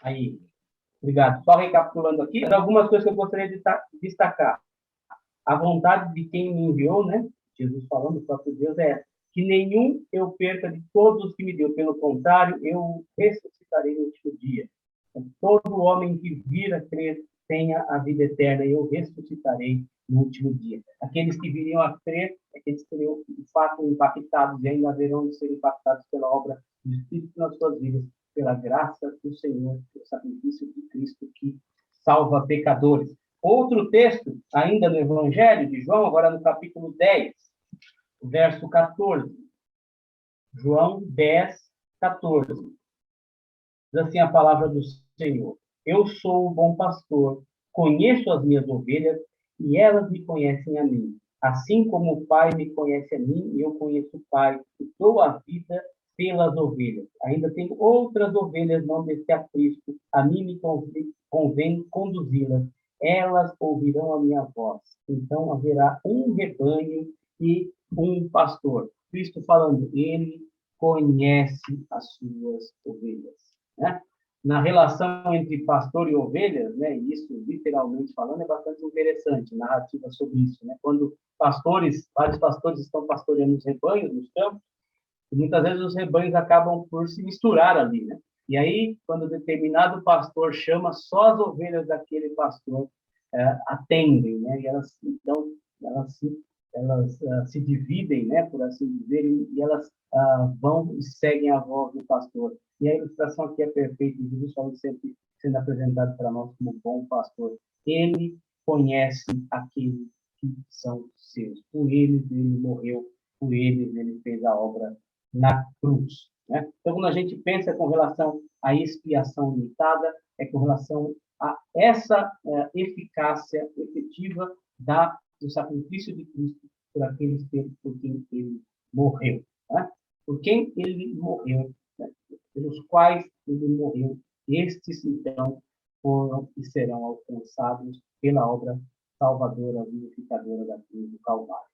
Aí, obrigado. Só recapitulando aqui, algumas coisas que eu gostaria de destacar. A vontade de quem me enviou, né? Jesus falando, o próprio Deus, é que nenhum eu perca de todos os que me deu. Pelo contrário, eu ressuscitarei no último dia. Todo homem que vir a crer tenha a vida eterna, e eu ressuscitarei no último dia. Aqueles que viriam a crer, aqueles que seriam de fato impactados e ainda haverão de ser impactados pela obra do Espírito nas suas vidas, pela graça do Senhor, pelo sacrifício de Cristo que salva pecadores. Outro texto, ainda no Evangelho de João, agora no capítulo 10, verso 14. João 10, 14. Diz assim a palavra do Senhor: Eu sou o bom pastor, conheço as minhas ovelhas e elas me conhecem a mim. Assim como o Pai me conhece a mim e eu conheço o Pai, e dou a vida pelas ovelhas. Ainda tenho outras ovelhas não deste aprisco, a mim me convém conduzi-las. Elas ouvirão a minha voz. Então haverá um rebanho e um pastor. Cristo falando, ele conhece as suas ovelhas. Né? Na relação entre pastor e ovelhas, né, isso literalmente falando é bastante interessante, narrativa sobre isso, né? Quando vários pastores estão pastoreando os rebanhos nos campos, e muitas vezes os rebanhos acabam por se misturar ali, né? E aí, quando determinado pastor chama, só as ovelhas daquele pastor atendem, né? E elas, então, elas se dividem, né, por assim dizer, e elas vão e seguem a voz do pastor. E a ilustração aqui é perfeita, Jesus falando sempre sendo apresentado para nós como bom pastor. Ele conhece aqueles que são seus. Por eles ele morreu, por eles ele fez a obra na cruz. Né? Então, quando a gente pensa com relação à expiação limitada, é com relação a essa eficácia efetiva do sacrifício de Cristo por aqueles por quem ele morreu. Né? Por quem ele morreu, né? Pelos quais ele morreu, estes, então, foram e serão alcançados pela obra salvadora, vivificadora da cruz do Calvário.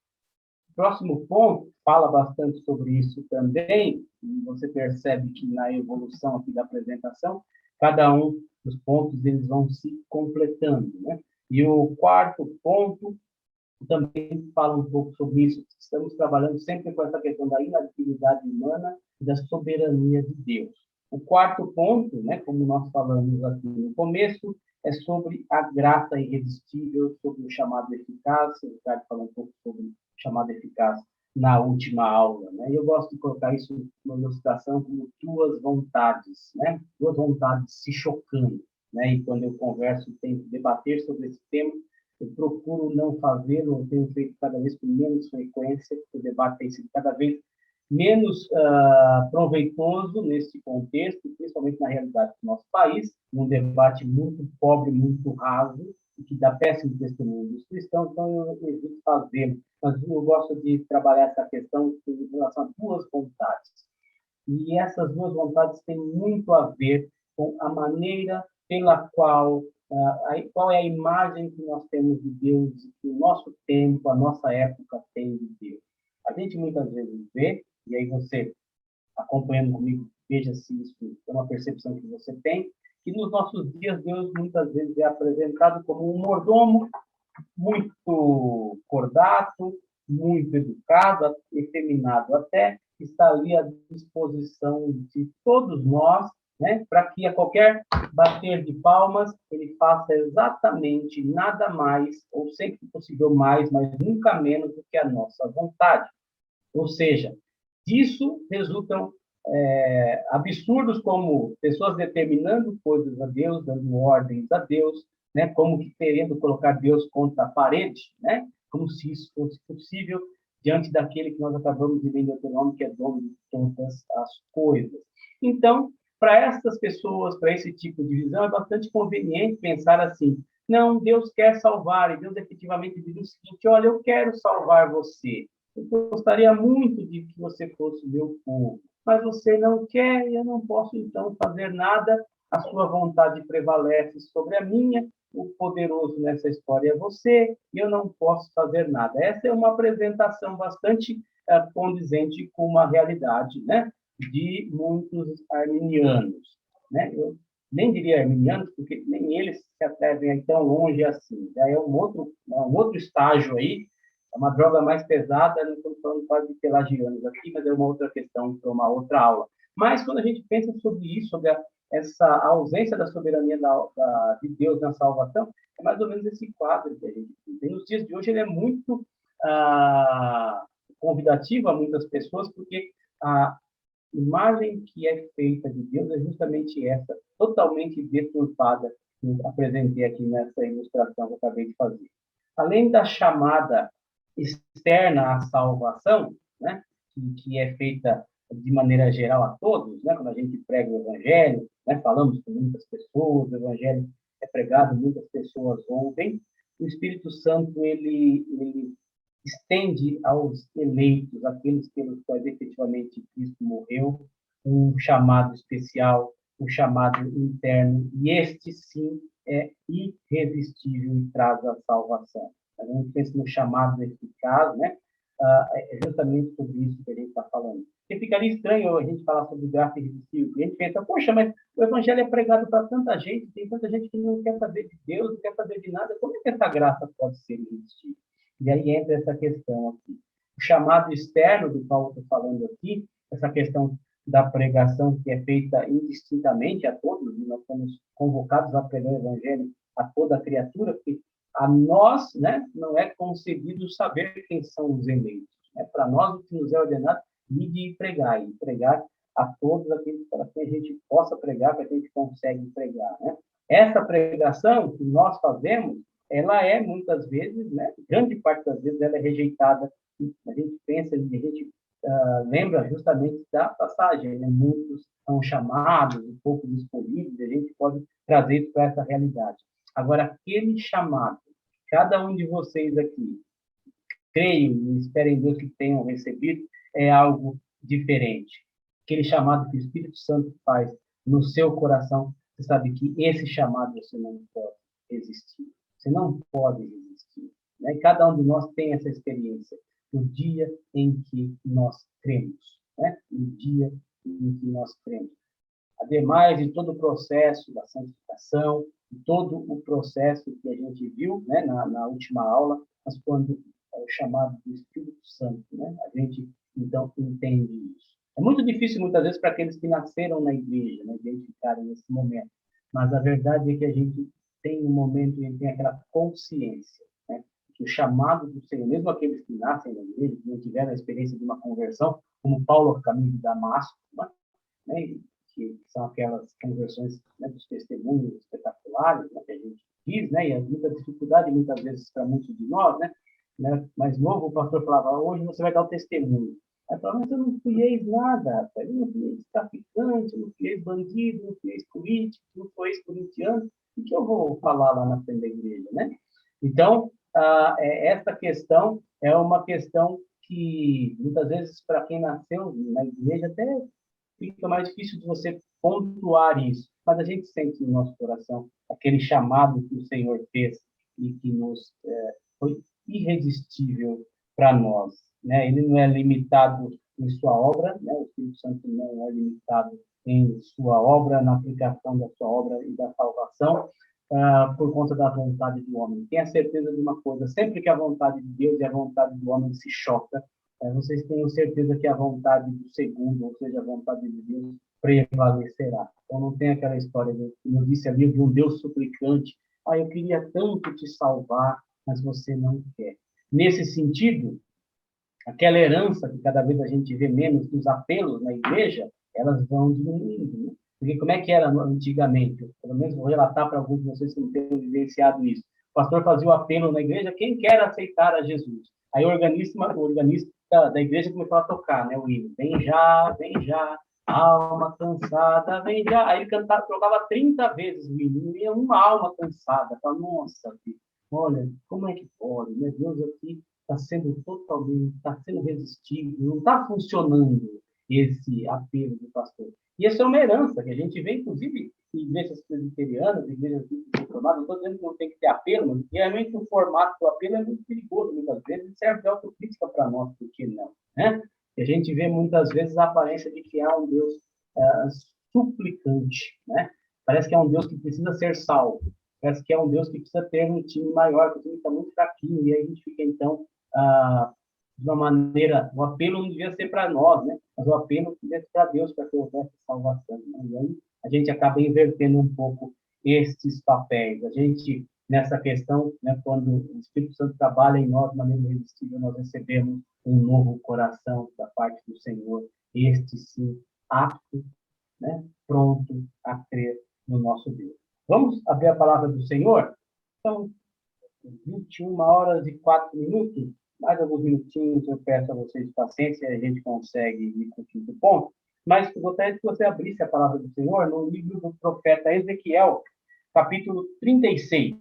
O próximo ponto fala bastante sobre isso também, e você percebe que na evolução aqui da apresentação, cada um dos pontos eles vão se completando, né? E o quarto ponto também fala um pouco sobre isso. Estamos trabalhando sempre com essa questão da inatividade humana e da soberania de Deus. O quarto ponto, né, como nós falamos aqui no começo, é sobre a graça irresistível, sobre o chamado eficaz. O Ricardo falou um pouco sobre o chamado eficaz na última aula, né? Eu gosto de colocar isso na ilustração como duas vontades, né? Duas vontades se chocando, né? E quando eu converso, tento debater sobre esse tema, eu procuro não fazê-lo, eu tenho feito cada vez com menos frequência, o debate tem sido cada vez menos proveitoso nesse contexto, principalmente na realidade do nosso país, um debate muito pobre, muito raso, e que dá péssimo testemunho dos cristãos, então eu evito fazê-lo. Mas eu gosto de trabalhar essa questão em relação a duas vontades. E essas duas vontades têm muito a ver com a maneira pela qual é a imagem que nós temos de Deus, que o nosso tempo, a nossa época tem de Deus. A gente muitas vezes vê, e aí você, acompanhando comigo, veja se isso é uma percepção que você tem, que nos nossos dias Deus muitas vezes é apresentado como um mordomo muito cordato, muito educado, efeminado até, que está ali à disposição de todos nós, né, para que a qualquer bater de palmas ele faça exatamente nada mais, ou sempre possível mais, mas nunca menos do que a nossa vontade. Ou seja, disso resultam absurdos como pessoas determinando coisas a Deus, dando ordens a Deus, né, como que querendo colocar Deus contra a parede, né, como se isso fosse possível diante daquele que nós acabamos de ver em Deuteronômio, que é dono de todas as coisas. Então, para essas pessoas, para esse tipo de visão, é bastante conveniente pensar assim: não, Deus quer salvar, e Deus efetivamente diz o seguinte: olha, eu quero salvar você. Eu gostaria muito de que você fosse meu povo, mas você não quer e eu não posso, então, fazer nada. A sua vontade prevalece sobre a minha, o poderoso nessa história é você, e eu não posso fazer nada. Essa é uma apresentação bastante condizente com uma realidade, né, de muitos arminianos. Né? Eu nem diria arminianos, porque nem eles se atrevem a ir tão longe assim. Já é um outro estágio aí, é uma droga mais pesada, não estamos falando quase de pelagianos aqui, mas é uma outra questão para uma outra aula. Mas quando a gente pensa sobre isso, sobre essa ausência da soberania de Deus na salvação, é mais ou menos esse quadro que a gente tem. Nos dias de hoje ele é muito convidativo a muitas pessoas, porque a imagem que é feita de Deus é justamente essa, totalmente deturpada, que eu apresentei aqui nessa ilustração que eu acabei de fazer. Além da chamada externa à salvação, né, que é feita de maneira geral a todos, né, quando a gente prega o evangelho, né, falamos com muitas pessoas, o evangelho é pregado, muitas pessoas ouvem, o Espírito Santo ele estende aos eleitos, aqueles pelos quais efetivamente Cristo morreu, um chamado especial, um chamado interno, e este sim é irresistível e traz a salvação. A gente pensa no chamado eficaz, né? É justamente sobre isso que a gente está falando. Porque ficaria estranho a gente falar sobre graça irresistível. A gente pensa, poxa, mas o evangelho é pregado para tanta gente, tem tanta gente que não quer saber de Deus, não quer saber de nada, como é que essa graça pode ser irresistível? E aí entra essa questão aqui. O chamado externo do qual eu estou falando aqui, essa questão da pregação que é feita indistintamente a todos, e nós somos convocados a pregar o evangelho a toda a criatura, porque a nós, né, não é concedido saber quem são os eleitos. Né? Para nós, o que nos é ordenado é de pregar, e pregar a todos aqueles para que a gente possa pregar, para que a gente consiga pregar. Né? Essa pregação que nós fazemos, ela é, muitas vezes, né, grande parte das vezes, ela é rejeitada. A gente pensa, a gente lembra justamente da passagem, né? Muitos são chamados, e poucos escolhidos, e a gente pode trazer isso para essa realidade. Agora, aquele chamado, cada um de vocês aqui, creio e espero em Deus que tenham recebido, é algo diferente. Aquele chamado que o Espírito Santo faz no seu coração, você sabe que esse chamado você não pode resistir. Você não pode resistir. Né? Cada um de nós tem essa experiência no dia em que nós cremos. Né? No dia em que nós cremos. Ademais de todo o processo da santificação, de todo o processo que a gente viu, né, na última aula, mas quando é o chamado do Espírito Santo, né, a gente, então, entende isso. É muito difícil, muitas vezes, para aqueles que nasceram na igreja, né, identificarem nesse momento. Mas a verdade é que a gente tem um momento em que tem aquela consciência, né? Que o chamado do Senhor, mesmo aqueles que nascem na igreja, que não tiveram a experiência de uma conversão, como Paulo ao caminho de Damasco, né? Que são aquelas conversões, né, dos testemunhos espetaculares, né, que a gente diz, né? E há muita dificuldade, muitas vezes, para muitos de nós, né? Mais novo, o pastor falava, hoje você vai dar o testemunho. Aí eu falava, mas eu não fui ex-nada, rapaz. Eu não fui ex-traficante, eu não fui ex-bandido, não fui ex-político, não fui ex-corintiano. O que eu vou falar lá na frente da igreja, né? Então, essa questão é uma questão que, muitas vezes, para quem nasceu na igreja, até fica mais difícil de você pontuar isso. Mas a gente sente no nosso coração aquele chamado que o Senhor fez e que nos foi irresistível para nós, né? Ele não é limitado em sua obra, né? O Espírito Santo não é limitado em sua obra, na aplicação da sua obra e da salvação, por conta da vontade do homem. Tenha certeza de uma coisa, sempre que a vontade de Deus e a vontade do homem se choca, vocês tenham certeza que a vontade do segundo, ou seja, a vontade de Deus, prevalecerá. Então não tem aquela história, como eu disse ali, de um Deus suplicante, eu queria tanto te salvar, mas você não quer. Nesse sentido, aquela herança que cada vez a gente vê menos dos apelos na igreja, elas vão diminuindo, né? Porque como é que era antigamente? Pelo menos vou relatar para alguns de vocês que não tenham vivenciado isso. O pastor fazia o apelo na igreja, quem quer aceitar a Jesus? Aí o organista da igreja começou a tocar, né, o hino. Vem já, alma cansada, vem já. Aí ele cantava, trocava 30 vezes o hino, e uma alma cansada. Fala, nossa, filho, olha, como é que pode, né? Deus aqui está sendo resistido, não está funcionando esse apelo do pastor. E essa é uma herança que a gente vê, inclusive, em igrejas presbiterianas, igrejas reformadas. Não estou dizendo que não tem que ter apelo, mas realmente o formato do apelo é muito perigoso, muitas vezes, e serve de autocrítica para nós, por que não? Né? E a gente vê, muitas vezes, a aparência de que há um Deus suplicante, né? Parece que é um Deus que precisa ser salvo, parece que é um Deus que precisa ter um time maior, que o time está muito fraquinho, e aí a gente fica, então, de uma maneira, o apelo não devia ser para nós, né? Mas o apelo devia ser para Deus, para que houvesse salvação. Né? E aí a gente acaba invertendo um pouco esses papéis. A gente, nessa questão, né, quando o Espírito Santo trabalha em nós de maneira irresistível, nós recebemos um novo coração da parte do Senhor, este sim, apto, né, pronto a crer no nosso Deus. Vamos abrir a palavra do Senhor? Então, 21h04, mais alguns minutinhos, eu peço a vocês paciência, a gente consegue ir com o quinto ponto, mas eu gostaria que você abrisse a palavra do Senhor no livro do profeta Ezequiel, capítulo 36.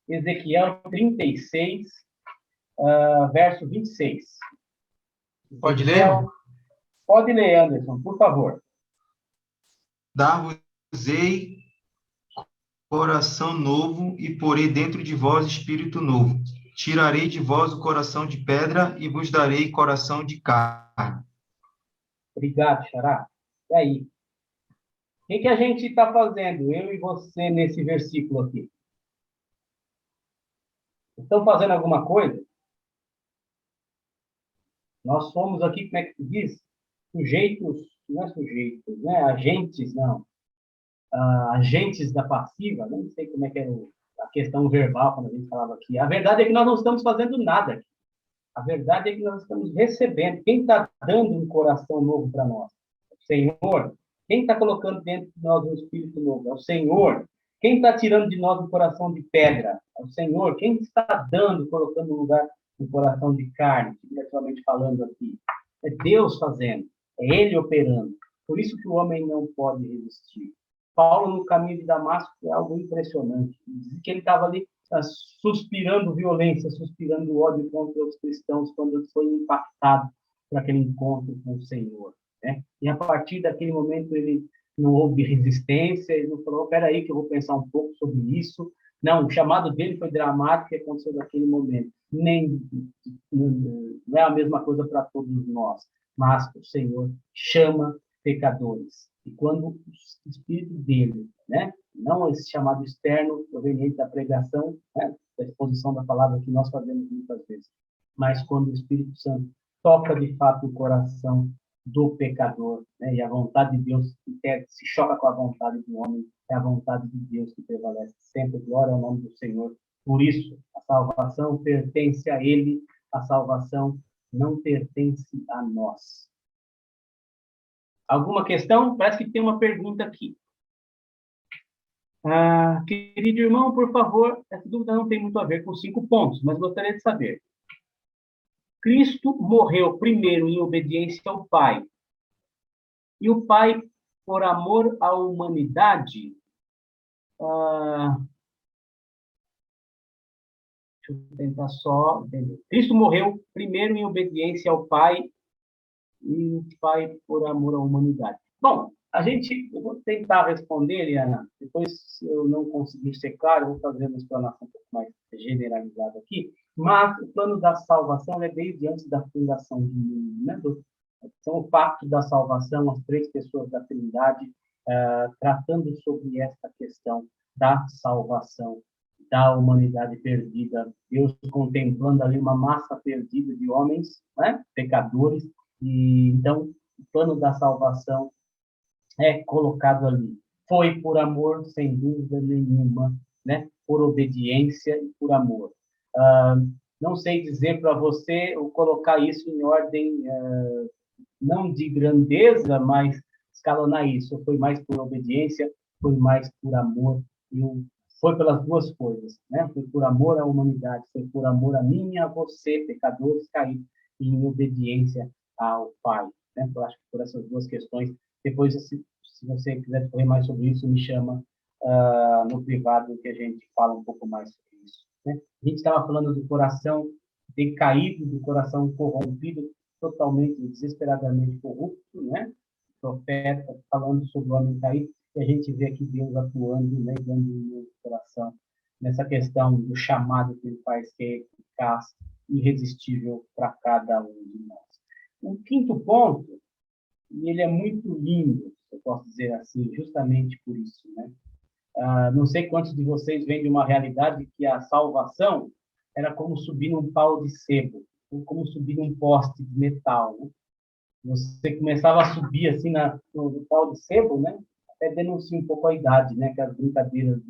Ezequiel 36, verso 26. Pode ler, irmão? Pode ler, Anderson, por favor. Dar-vos-ei coração novo e porei dentro de vós espírito novo. Tirarei de vós o coração de pedra e vos darei coração de carne. Obrigado, Xará. E aí? O que a gente está fazendo, eu e você, nesse versículo aqui? Estão fazendo alguma coisa? Nós somos aqui, como é que se diz? Sujeitos, não é sujeitos, né? Agentes, não. Agentes da passiva, não sei como é que é a questão verbal quando a gente falava aqui. A verdade é que nós não estamos fazendo nada aqui. A verdade é que nós estamos recebendo. Quem está dando um coração novo para nós? O Senhor. Quem está colocando dentro de nós um espírito novo? É o Senhor. Quem está tirando de nós um coração de pedra? É o Senhor. Quem está dando, colocando no lugar um coração de carne? Diretamente falando aqui. É Deus fazendo. É Ele operando. Por isso que o homem não pode resistir. Paulo, no caminho de Damasco, é algo impressionante. Diz que ele estava ali suspirando violência, suspirando ódio contra os cristãos quando foi impactado por aquele encontro com o Senhor. Né? E a partir daquele momento ele não houve resistência, ele não falou, espera aí que eu vou pensar um pouco sobre isso. Não, o chamado dele foi dramático e aconteceu naquele momento. Não é a mesma coisa para todos nós, mas o Senhor chama pecadores. E quando o Espírito dele, né, não esse chamado externo proveniente da pregação, né, da exposição da palavra que nós fazemos muitas vezes, mas quando o Espírito Santo toca de fato o coração do pecador, né? E a vontade de Deus que se choca com a vontade do homem, é a vontade de Deus que prevalece sempre. Glória ao nome do Senhor. Por isso, a salvação pertence a Ele, a salvação não pertence a nós. Alguma questão? Parece que tem uma pergunta aqui. Querido irmão, por favor, essa dúvida não tem muito a ver com 5 pontos, mas gostaria de saber. Cristo morreu primeiro em obediência ao Pai. E o Pai, por amor à humanidade, deixa eu tentar só entender. Cristo morreu primeiro em obediência ao Pai e o Pai por amor à humanidade. Bom, eu vou tentar responder, Eliana. Depois, se eu não conseguir ser claro, eu vou fazer uma explanação um pouco mais generalizada aqui. Mas o plano da salvação é desde antes da fundação do mundo, né? São o pacto da salvação, as 3 pessoas da Trindade, tratando sobre esta questão da salvação da humanidade perdida. Deus contemplando ali uma massa perdida de homens, né? Pecadores. E então, o plano da salvação é colocado ali. Foi por amor, sem dúvida nenhuma, né? Por obediência e por amor. Não sei dizer para você, ou colocar isso em ordem, não de grandeza, mas escalonar isso. Foi mais por obediência, foi mais por amor, e foi pelas 2 coisas, né? Foi por amor à humanidade, foi por amor a mim e a você, pecadores caídos, em obediência ao Pai, né? Eu acho que por essas 2 questões, depois, se você quiser correr mais sobre isso, me chama no privado, que a gente fala um pouco mais sobre isso, né? A gente estava falando do coração decaído, do coração corrompido, totalmente, desesperadamente corrupto, né? O profeta falando sobre o homem caído, e a gente vê aqui Deus atuando, né, dando no coração, nessa questão do chamado que ele faz, que é eficaz, irresistível para cada um de nós. O 5º ponto, e ele é muito lindo, eu posso dizer assim, justamente por isso, né? Não sei quantos de vocês vêm de uma realidade que a salvação era como subir num pau de sebo, ou como subir num poste de metal, né? Você começava a subir assim no pau de sebo, né? Até denuncia um pouco a idade, né? Que as brincadeiras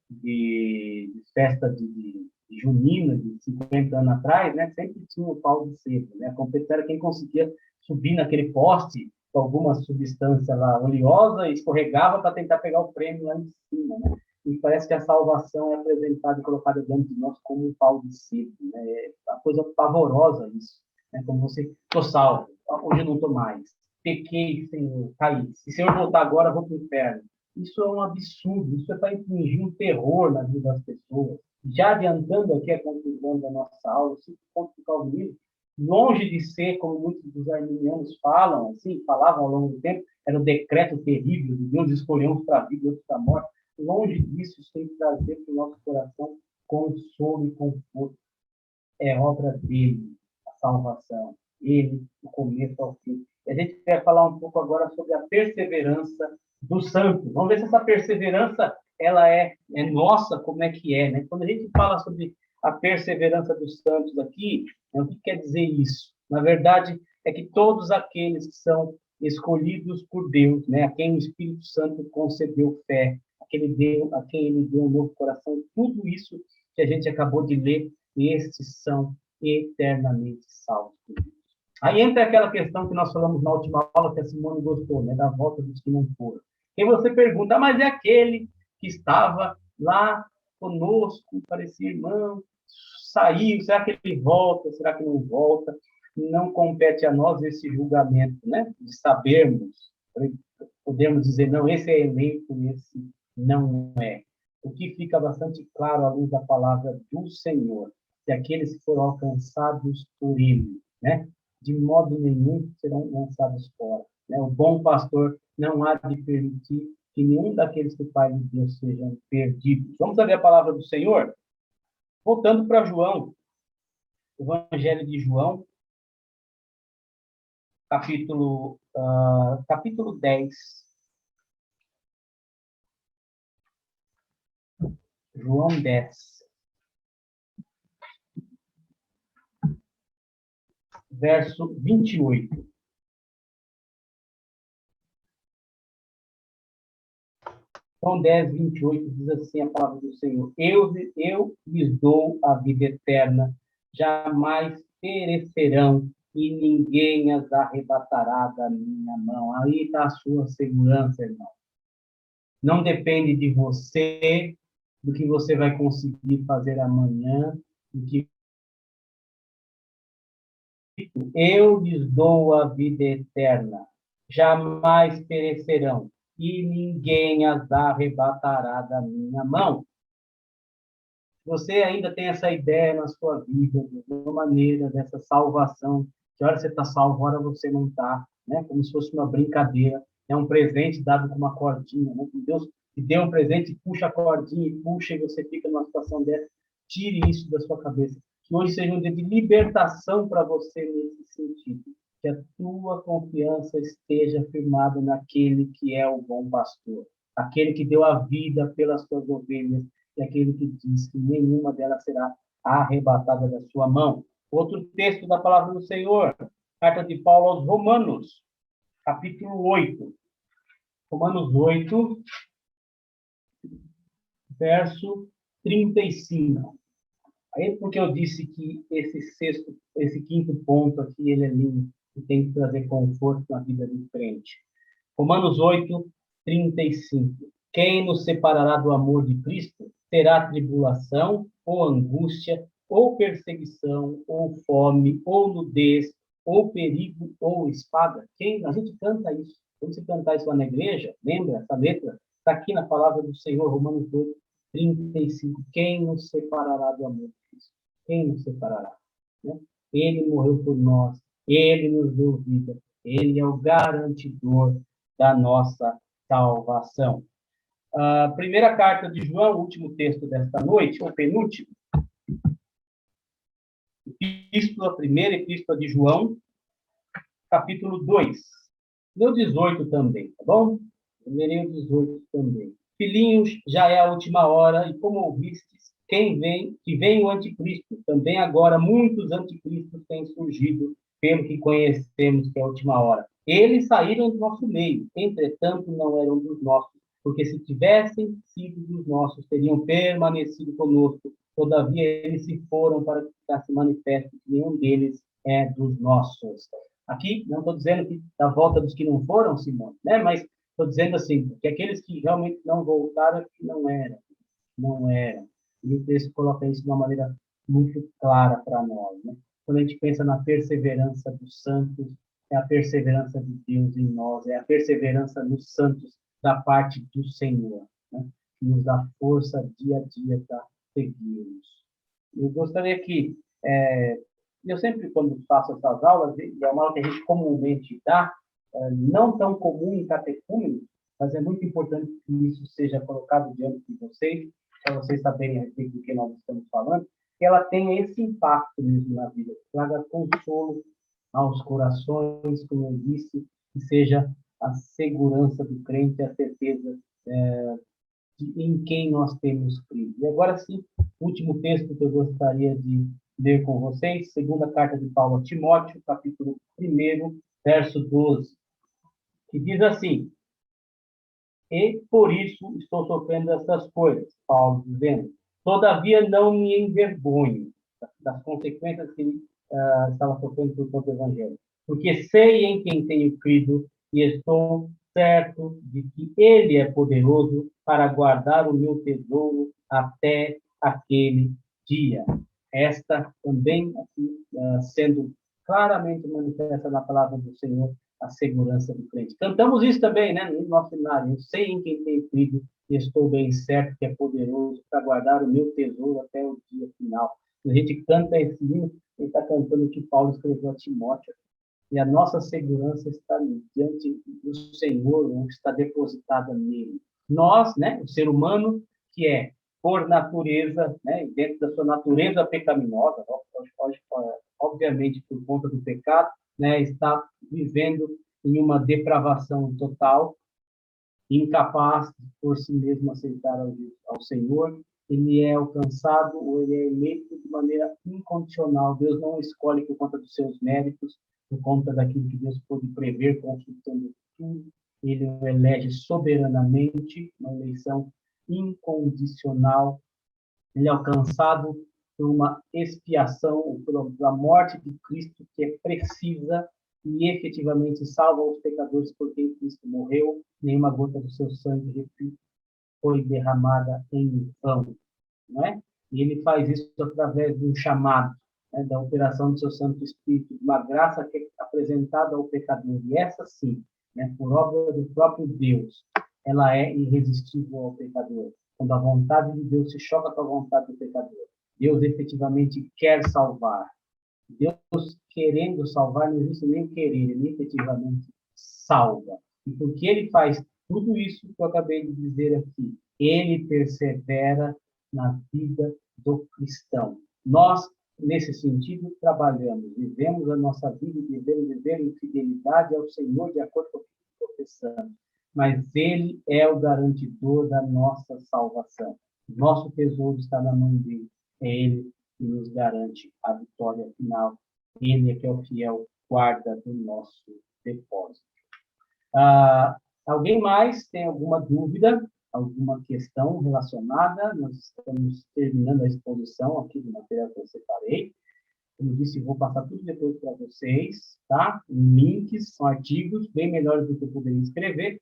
de festa de junina, de 50 anos atrás, né? Sempre tinha o pau de sebo, né? A competição era quem conseguia subir naquele poste com alguma substância lá oleosa e escorregava para tentar pegar o prêmio lá em cima, né? E parece que a salvação é apresentada e colocada diante de nós como um pau de sebo, né? É uma coisa pavorosa isso, né? Como você, estou salvo, hoje eu não estou mais, pequei, Senhor, caí, se o Senhor voltar agora, eu vou para o inferno. Isso é um absurdo, isso é para infligir um terror na vida das pessoas. Já adiantando aqui a conclusão da nossa aula, o 5 pontos do calvinismo, longe de ser, como muitos dos arminianos falam, assim, falavam ao longo do tempo, era um decreto terrível de Deus escolher uns para a vida e outros para a morte. Longe disso, isso tem que trazer para o nosso coração consolo e conforto. É obra dele, a salvação. Ele, do começo ao fim. E a gente vai falar um pouco agora sobre a perseverança do santo. Vamos ver se essa perseverança ela é nossa, como é que é, né? Quando a gente fala sobre a perseverança dos santos aqui, o que quer dizer isso? Na verdade, é que todos aqueles que são escolhidos por Deus, né? A quem o Espírito Santo concedeu fé, a quem ele deu um novo coração, tudo isso que a gente acabou de ler, estes são eternamente salvos por Deus. Aí entra aquela questão que nós falamos na última aula, que a Simone gostou, né? Da volta dos que não foram. E você pergunta, mas é aquele que estava lá conosco, parecia irmão, saiu, será que ele volta, será que não volta? Não compete a nós esse julgamento, né? De sabermos, podemos dizer, não, esse é eleito, esse não é. O que fica bastante claro à luz da palavra do Senhor, que aqueles que foram alcançados por Ele, né? De modo nenhum serão lançados fora, né? O bom pastor não há de permitir que nenhum daqueles que o Pai de Deus sejam perdidos. Vamos ver a palavra do Senhor? Voltando para João, Evangelho de João, capítulo 10. João 10. Verso 28. João 10, 28, diz assim a palavra do Senhor: eu lhes dou a vida eterna, jamais perecerão, e ninguém as arrebatará da minha mão. Aí está a sua segurança, irmão. Não depende de você, do que você vai conseguir fazer amanhã, do que eu lhes dou a vida eterna, jamais perecerão, e ninguém as arrebatará da minha mão. Você ainda tem essa ideia na sua vida, de uma maneira dessa salvação, que hora você está salvo, hora você não está, né? Como se fosse uma brincadeira, é um presente dado com uma cordinha, né? Deus te deu um presente, puxa a cordinha e puxa, e você fica numa situação dessa. Tire isso da sua cabeça. Que hoje seja um dia de libertação para você nesse sentido. Que a tua confiança esteja firmada naquele que é o bom pastor, aquele que deu a vida pelas suas ovelhas, e aquele que diz que nenhuma delas será arrebatada da sua mão. Outro texto da palavra do Senhor, carta de Paulo aos Romanos, capítulo 8. Romanos 8, verso 35. Aí porque eu disse que esse quinto ponto aqui, ele é lindo, e tem que trazer conforto na vida do crente. Romanos 8, 35. Quem nos separará do amor de Cristo? Terá tribulação, ou angústia, ou perseguição, ou fome, ou nudez, ou perigo, ou espada. A gente canta isso. Quando você cantar isso lá na igreja, lembra essa letra? Está aqui na palavra do Senhor, Romanos 8, 35. Quem nos separará do amor de Cristo? Quem nos separará? Né? Ele morreu por nós, ele nos deu vida, ele é o garantidor da nossa salvação. A primeira carta de João, o último texto desta noite, ou penúltimo, a primeira epístola de João, capítulo 2. Leu 18 também, tá bom? Eu lerei o 18 também. Filhinhos, já é a última hora, e como ouvistes, que vem o anticristo. Também agora muitos anticristos têm surgido, pelo que conhecemos que é a última hora. Eles saíram do nosso meio, entretanto não eram dos nossos, porque se tivessem sido dos nossos, teriam permanecido conosco. Todavia eles se foram para que ficasse manifesto que nenhum deles é dos nossos. Aqui, não estou dizendo que da volta dos que não foram, Simão, né? Mas estou dizendo assim, que aqueles que realmente não voltaram, que não eram. E o texto coloca isso de uma maneira muito clara para nós, né? Quando a gente pensa na perseverança dos santos, é a perseverança de Deus em nós, é a perseverança dos santos da parte do Senhor, né? Que nos dá força dia a dia para seguirmos. Eu gostaria que, eu sempre, quando faço essas aulas, e é uma aula que a gente comumente dá, não tão comum em catecúmenos, mas é muito importante que isso seja colocado diante de vocês, para vocês saberem a respeito do que nós estamos falando, que ela tenha esse impacto mesmo na vida, que traga consolo aos corações, como eu disse, que seja a segurança do crente, a certeza em quem nós temos crido. E agora sim, o último texto que eu gostaria de ler com vocês, segunda carta de Paulo a Timóteo, capítulo 1, verso 12, que diz assim: e por isso estou sofrendo essas coisas, Paulo dizendo, todavia não me envergonho das consequências que ele estava sofrendo por conta do Evangelho, porque sei em quem tenho crido e estou certo de que ele é poderoso para guardar o meu tesouro até aquele dia. Esta também, aqui, sendo claramente manifesta na palavra do Senhor, a segurança do crente. Cantamos isso também, né, no nosso cenário. Eu sei em quem tenho crido e estou bem certo que é poderoso para guardar o meu tesouro até o dia final. A gente canta esse hino, ele está cantando o que Paulo escreveu a Timóteo. E a nossa segurança está diante do Senhor, está depositada nele. Nós, né, o ser humano, que é por natureza, né, dentro da sua natureza pecaminosa, obviamente por conta do pecado, né, está vivendo em uma depravação total, incapaz de por si mesmo aceitar ao Senhor. Ele é alcançado ou ele é eleito de maneira incondicional. Deus não escolhe por conta dos seus méritos, por conta daquilo que Deus pôde prever, consultando tudo ele o elege soberanamente, uma eleição incondicional. Ele é alcançado por uma expiação, pela morte de Cristo, que é precisa e efetivamente salva os pecadores por quem Cristo morreu. Nenhuma gota do seu sangue, repito, foi derramada em vão, não é? E ele faz isso através de um chamado, né, da operação do seu Santo Espírito, uma graça que é apresentada ao pecador. E essa sim, né, por obra do próprio Deus, ela é irresistível ao pecador. Quando a vontade de Deus se choca com a vontade do pecador, Deus efetivamente quer salvar. Deus querendo salvar, não existe nem querer, ele efetivamente salva. E porque ele faz tudo isso que eu acabei de dizer aqui, ele persevera na vida do cristão. Nós, nesse sentido, trabalhamos, vivemos a nossa vida e devemos viver em fidelidade ao Senhor, de acordo com o que professamos. Mas ele é o garantidor da nossa salvação. Nosso tesouro está na mão dele. É ele que nos garante a vitória final. Ele é que é o fiel guarda do nosso depósito. Alguém mais tem alguma dúvida, alguma questão relacionada? Nós estamos terminando a exposição aqui do material que eu separei. Como eu disse, vou passar tudo depois para vocês, tá? Links, são artigos bem melhores do que eu poderia escrever.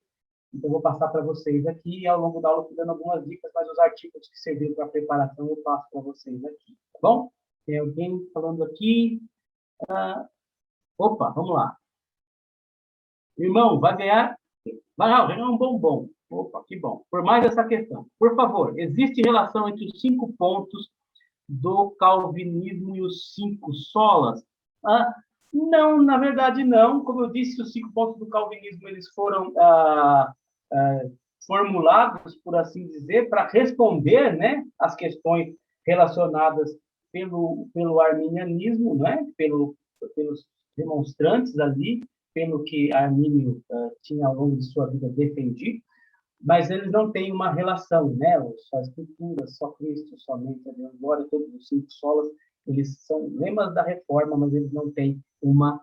Então, eu vou passar para vocês aqui e ao longo da aula eu fui dando algumas dicas, mas os artigos que serviram para a preparação eu passo para vocês aqui, tá bom? Tem alguém falando aqui? Opa, vamos lá. Irmão, vai ganhar um bombom. Opa, que bom. Por mais essa questão. Por favor, existe relação entre os 5 pontos do calvinismo e os 5 solas? Não, na verdade não. Como eu disse, os 5 pontos do calvinismo eles foram formulados, por assim dizer, para responder, né, as questões relacionadas pelo arminianismo, né, pelos demonstrantes ali, pelo que Armínio tinha ao longo de sua vida defendido, mas eles não têm uma relação, né? Só a Escritura, só Cristo, somente a Deus, glória, todos os 5 solas, eles são lemas da reforma, mas eles não têm uma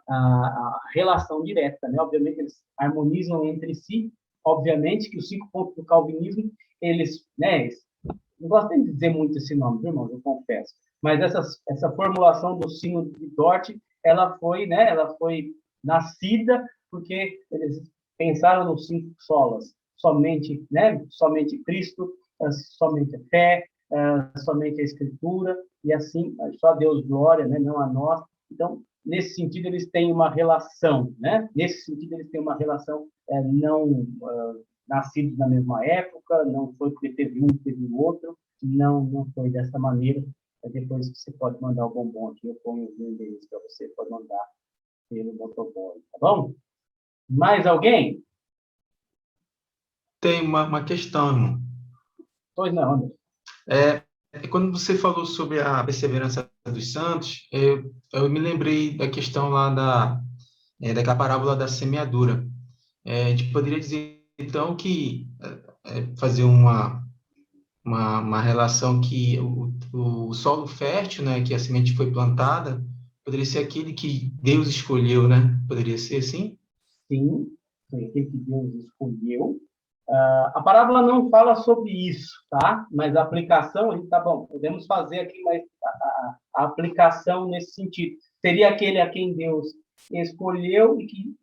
relação direta, né? Obviamente, eles harmonizam entre si. Obviamente que os 5 pontos do calvinismo, eles, né? Não gosto nem de dizer muito esse nome, irmãos, eu confesso. Mas essa formulação do sino de Dort, ela foi nascida porque eles pensaram nos 5 solas, somente, né? Somente Cristo, somente a fé, somente a Escritura, e assim, só a Deus glória, né? Não a nós. Então, nesse sentido, eles têm uma relação, né? Nesse sentido, eles têm uma relação não nascidos na mesma época, não foi porque teve um, teve o outro, não foi dessa maneira. Depois você pode mandar o bombom aqui, eu ponho o endereço para você, pode mandar pelo motoboy, tá bom? Mais alguém? Tem uma questão, irmão. Pois não, Anderson. Quando você falou sobre a perseverança dos santos, eu me lembrei da questão lá daquela parábola da semeadura. A gente poderia dizer, então, que fazer uma relação que o solo fértil, né, que a semente foi plantada, poderia ser aquele que Deus escolheu, né? Poderia ser assim? Sim, foi aquele que Deus escolheu. A parábola não fala sobre isso, tá? Mas a aplicação, a gente tá bom, podemos fazer aqui, mas a aplicação nesse sentido seria aquele a quem Deus escolheu e que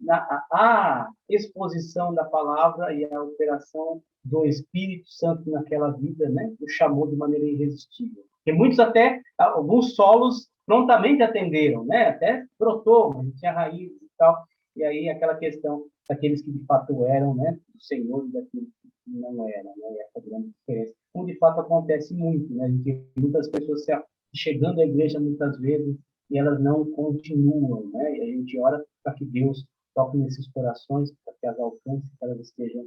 a exposição da palavra e a operação do Espírito Santo naquela vida, né, o chamou de maneira irresistível. Porque muitos até, alguns solos prontamente atenderam, né? Até brotou, mas tinha raiz e tal. E aí aquela questão daqueles que de fato eram, né, do Senhor e daqueles que não eram, né, essa grande diferença. Como de fato acontece muito, né, de muitas pessoas chegando à igreja muitas vezes e elas não continuam, né, e a gente ora para que Deus toque nesses corações, para que elas alcancem, que elas estejam,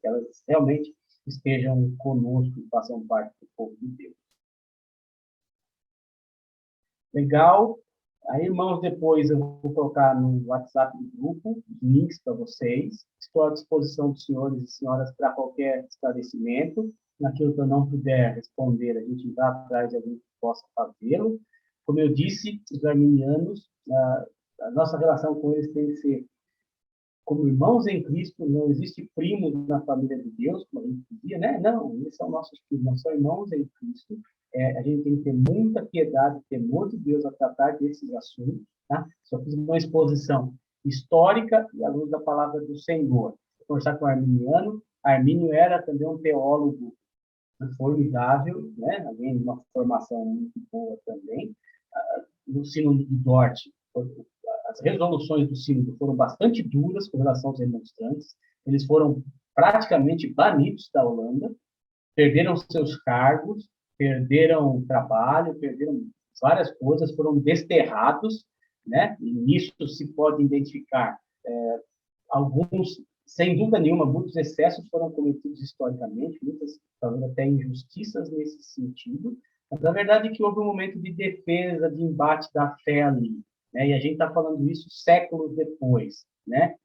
que elas realmente estejam conosco e façam parte do povo de Deus. Legal. Aí, irmãos, depois eu vou colocar no WhatsApp do grupo os links para vocês. Estou à disposição dos senhores e senhoras para qualquer esclarecimento. Naquilo que eu não puder responder, a gente vai atrás de alguém que possa fazê-lo. Como eu disse, os arminianos, a nossa relação com eles tem que ser como irmãos em Cristo, não existe primos na família de Deus, como a gente dizia, né? Não, eles são nossos primos, nós somos irmãos em Cristo. A gente tem que ter muita piedade, temor de Deus a tratar desses assuntos, tá? Só fiz uma exposição histórica e à luz da palavra do Senhor. Vou conversar com o Arminiano. Armínio era também um teólogo formidável, né? Alguém de uma formação muito boa também. No Sínodo de Dort, as resoluções do Sínodo foram bastante duras com relação aos remonstrantes. Eles foram praticamente banidos da Holanda, perderam seus cargos, perderam trabalho, perderam várias coisas, foram desterrados, né? E nisso se pode identificar alguns, sem dúvida nenhuma, muitos excessos foram cometidos historicamente, muitas, talvez até injustiças nesse sentido, mas a verdade é que houve um momento de defesa, de embate da fé ali, né? E a gente está falando isso séculos depois, né?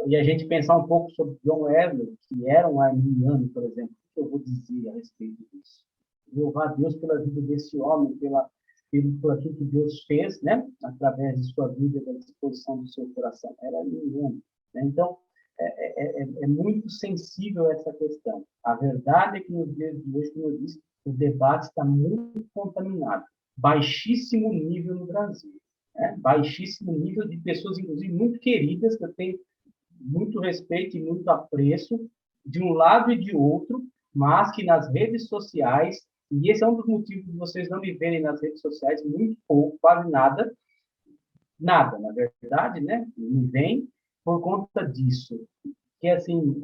E a gente pensar um pouco sobre John Wesley, que era um arminiano, por exemplo, o que eu vou dizer a respeito disso? Louvar a Deus pela vida desse homem, por aquilo que Deus fez, né? Através de sua vida, da disposição do seu coração. Era arminiano, né? Então, é muito sensível essa questão. A verdade é que nos dias de hoje, como eu disse, o debate está muito contaminado. Baixíssimo nível no Brasil. Né? Baixíssimo nível de pessoas, inclusive, muito queridas, que eu tenho muito respeito e muito apreço, de um lado e de outro, mas que nas redes sociais, e esse é um dos motivos de vocês não me verem nas redes sociais, muito pouco, quase nada, na verdade, né? Me vem por conta disso. Que, assim,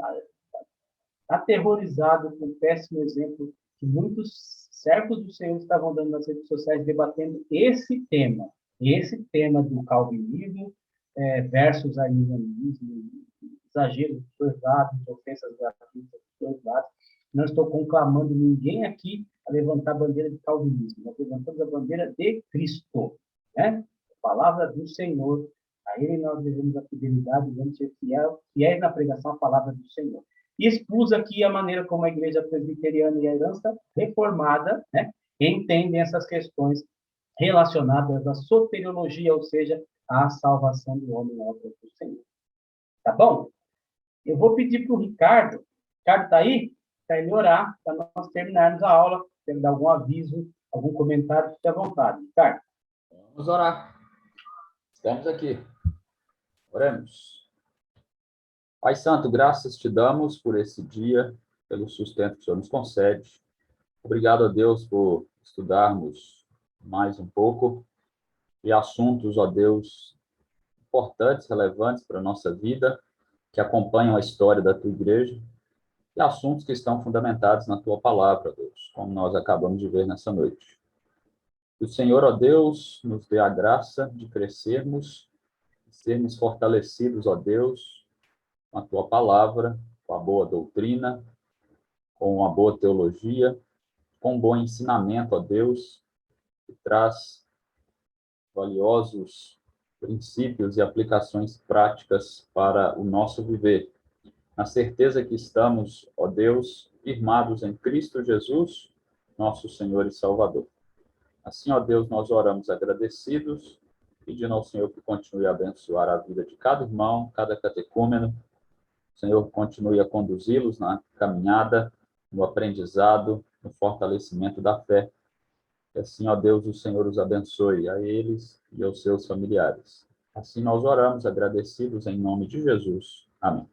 aterrorizado com o péssimo exemplo que muitos servos do Senhor estavam dando nas redes sociais, debatendo esse tema do calvinismo versus arminianismo, exagero dos dois lados, ofensas gratuitas dos dois lados. Não estou conclamando ninguém aqui a levantar a bandeira de calvinismo, nós levantamos a bandeira de Cristo, né? A palavra do Senhor, a Ele nós devemos a fidelidade, devemos ser fiéis na pregação à palavra do Senhor. E expus aqui a maneira como a igreja presbiteriana e a herança reformada, né, entendem essas questões relacionadas à soteriologia, ou seja, à salvação do homem na obra do Senhor. Tá bom? Eu vou pedir para o Ricardo. Ricardo está aí? Para ele orar, para nós terminarmos a aula. Quer dar algum aviso, algum comentário, fique à vontade. Ricardo. Vamos orar. Estamos aqui. Oremos. Pai Santo, graças te damos por esse dia, pelo sustento que o Senhor nos concede. Obrigado a Deus por estudarmos mais um pouco de assuntos, ó Deus, importantes, relevantes para a nossa vida, que acompanham a história da tua igreja, e assuntos que estão fundamentados na tua palavra, Deus, como nós acabamos de ver nessa noite. Que o Senhor, ó Deus, nos dê a graça de crescermos, de sermos fortalecidos, ó Deus, com a tua palavra, com a boa doutrina, com a boa teologia, com um bom ensinamento, ó Deus, que traz valiosos princípios e aplicações práticas para o nosso viver. Na certeza que estamos, ó Deus, firmados em Cristo Jesus, nosso Senhor e Salvador. Assim, ó Deus, nós oramos agradecidos, pedindo ao Senhor que continue a abençoar a vida de cada irmão, cada catecúmeno. O Senhor continue a conduzi-los na caminhada, no aprendizado, no fortalecimento da fé. E assim, ó Deus, o Senhor os abençoe a eles e aos seus familiares. Assim nós oramos agradecidos em nome de Jesus. Amém.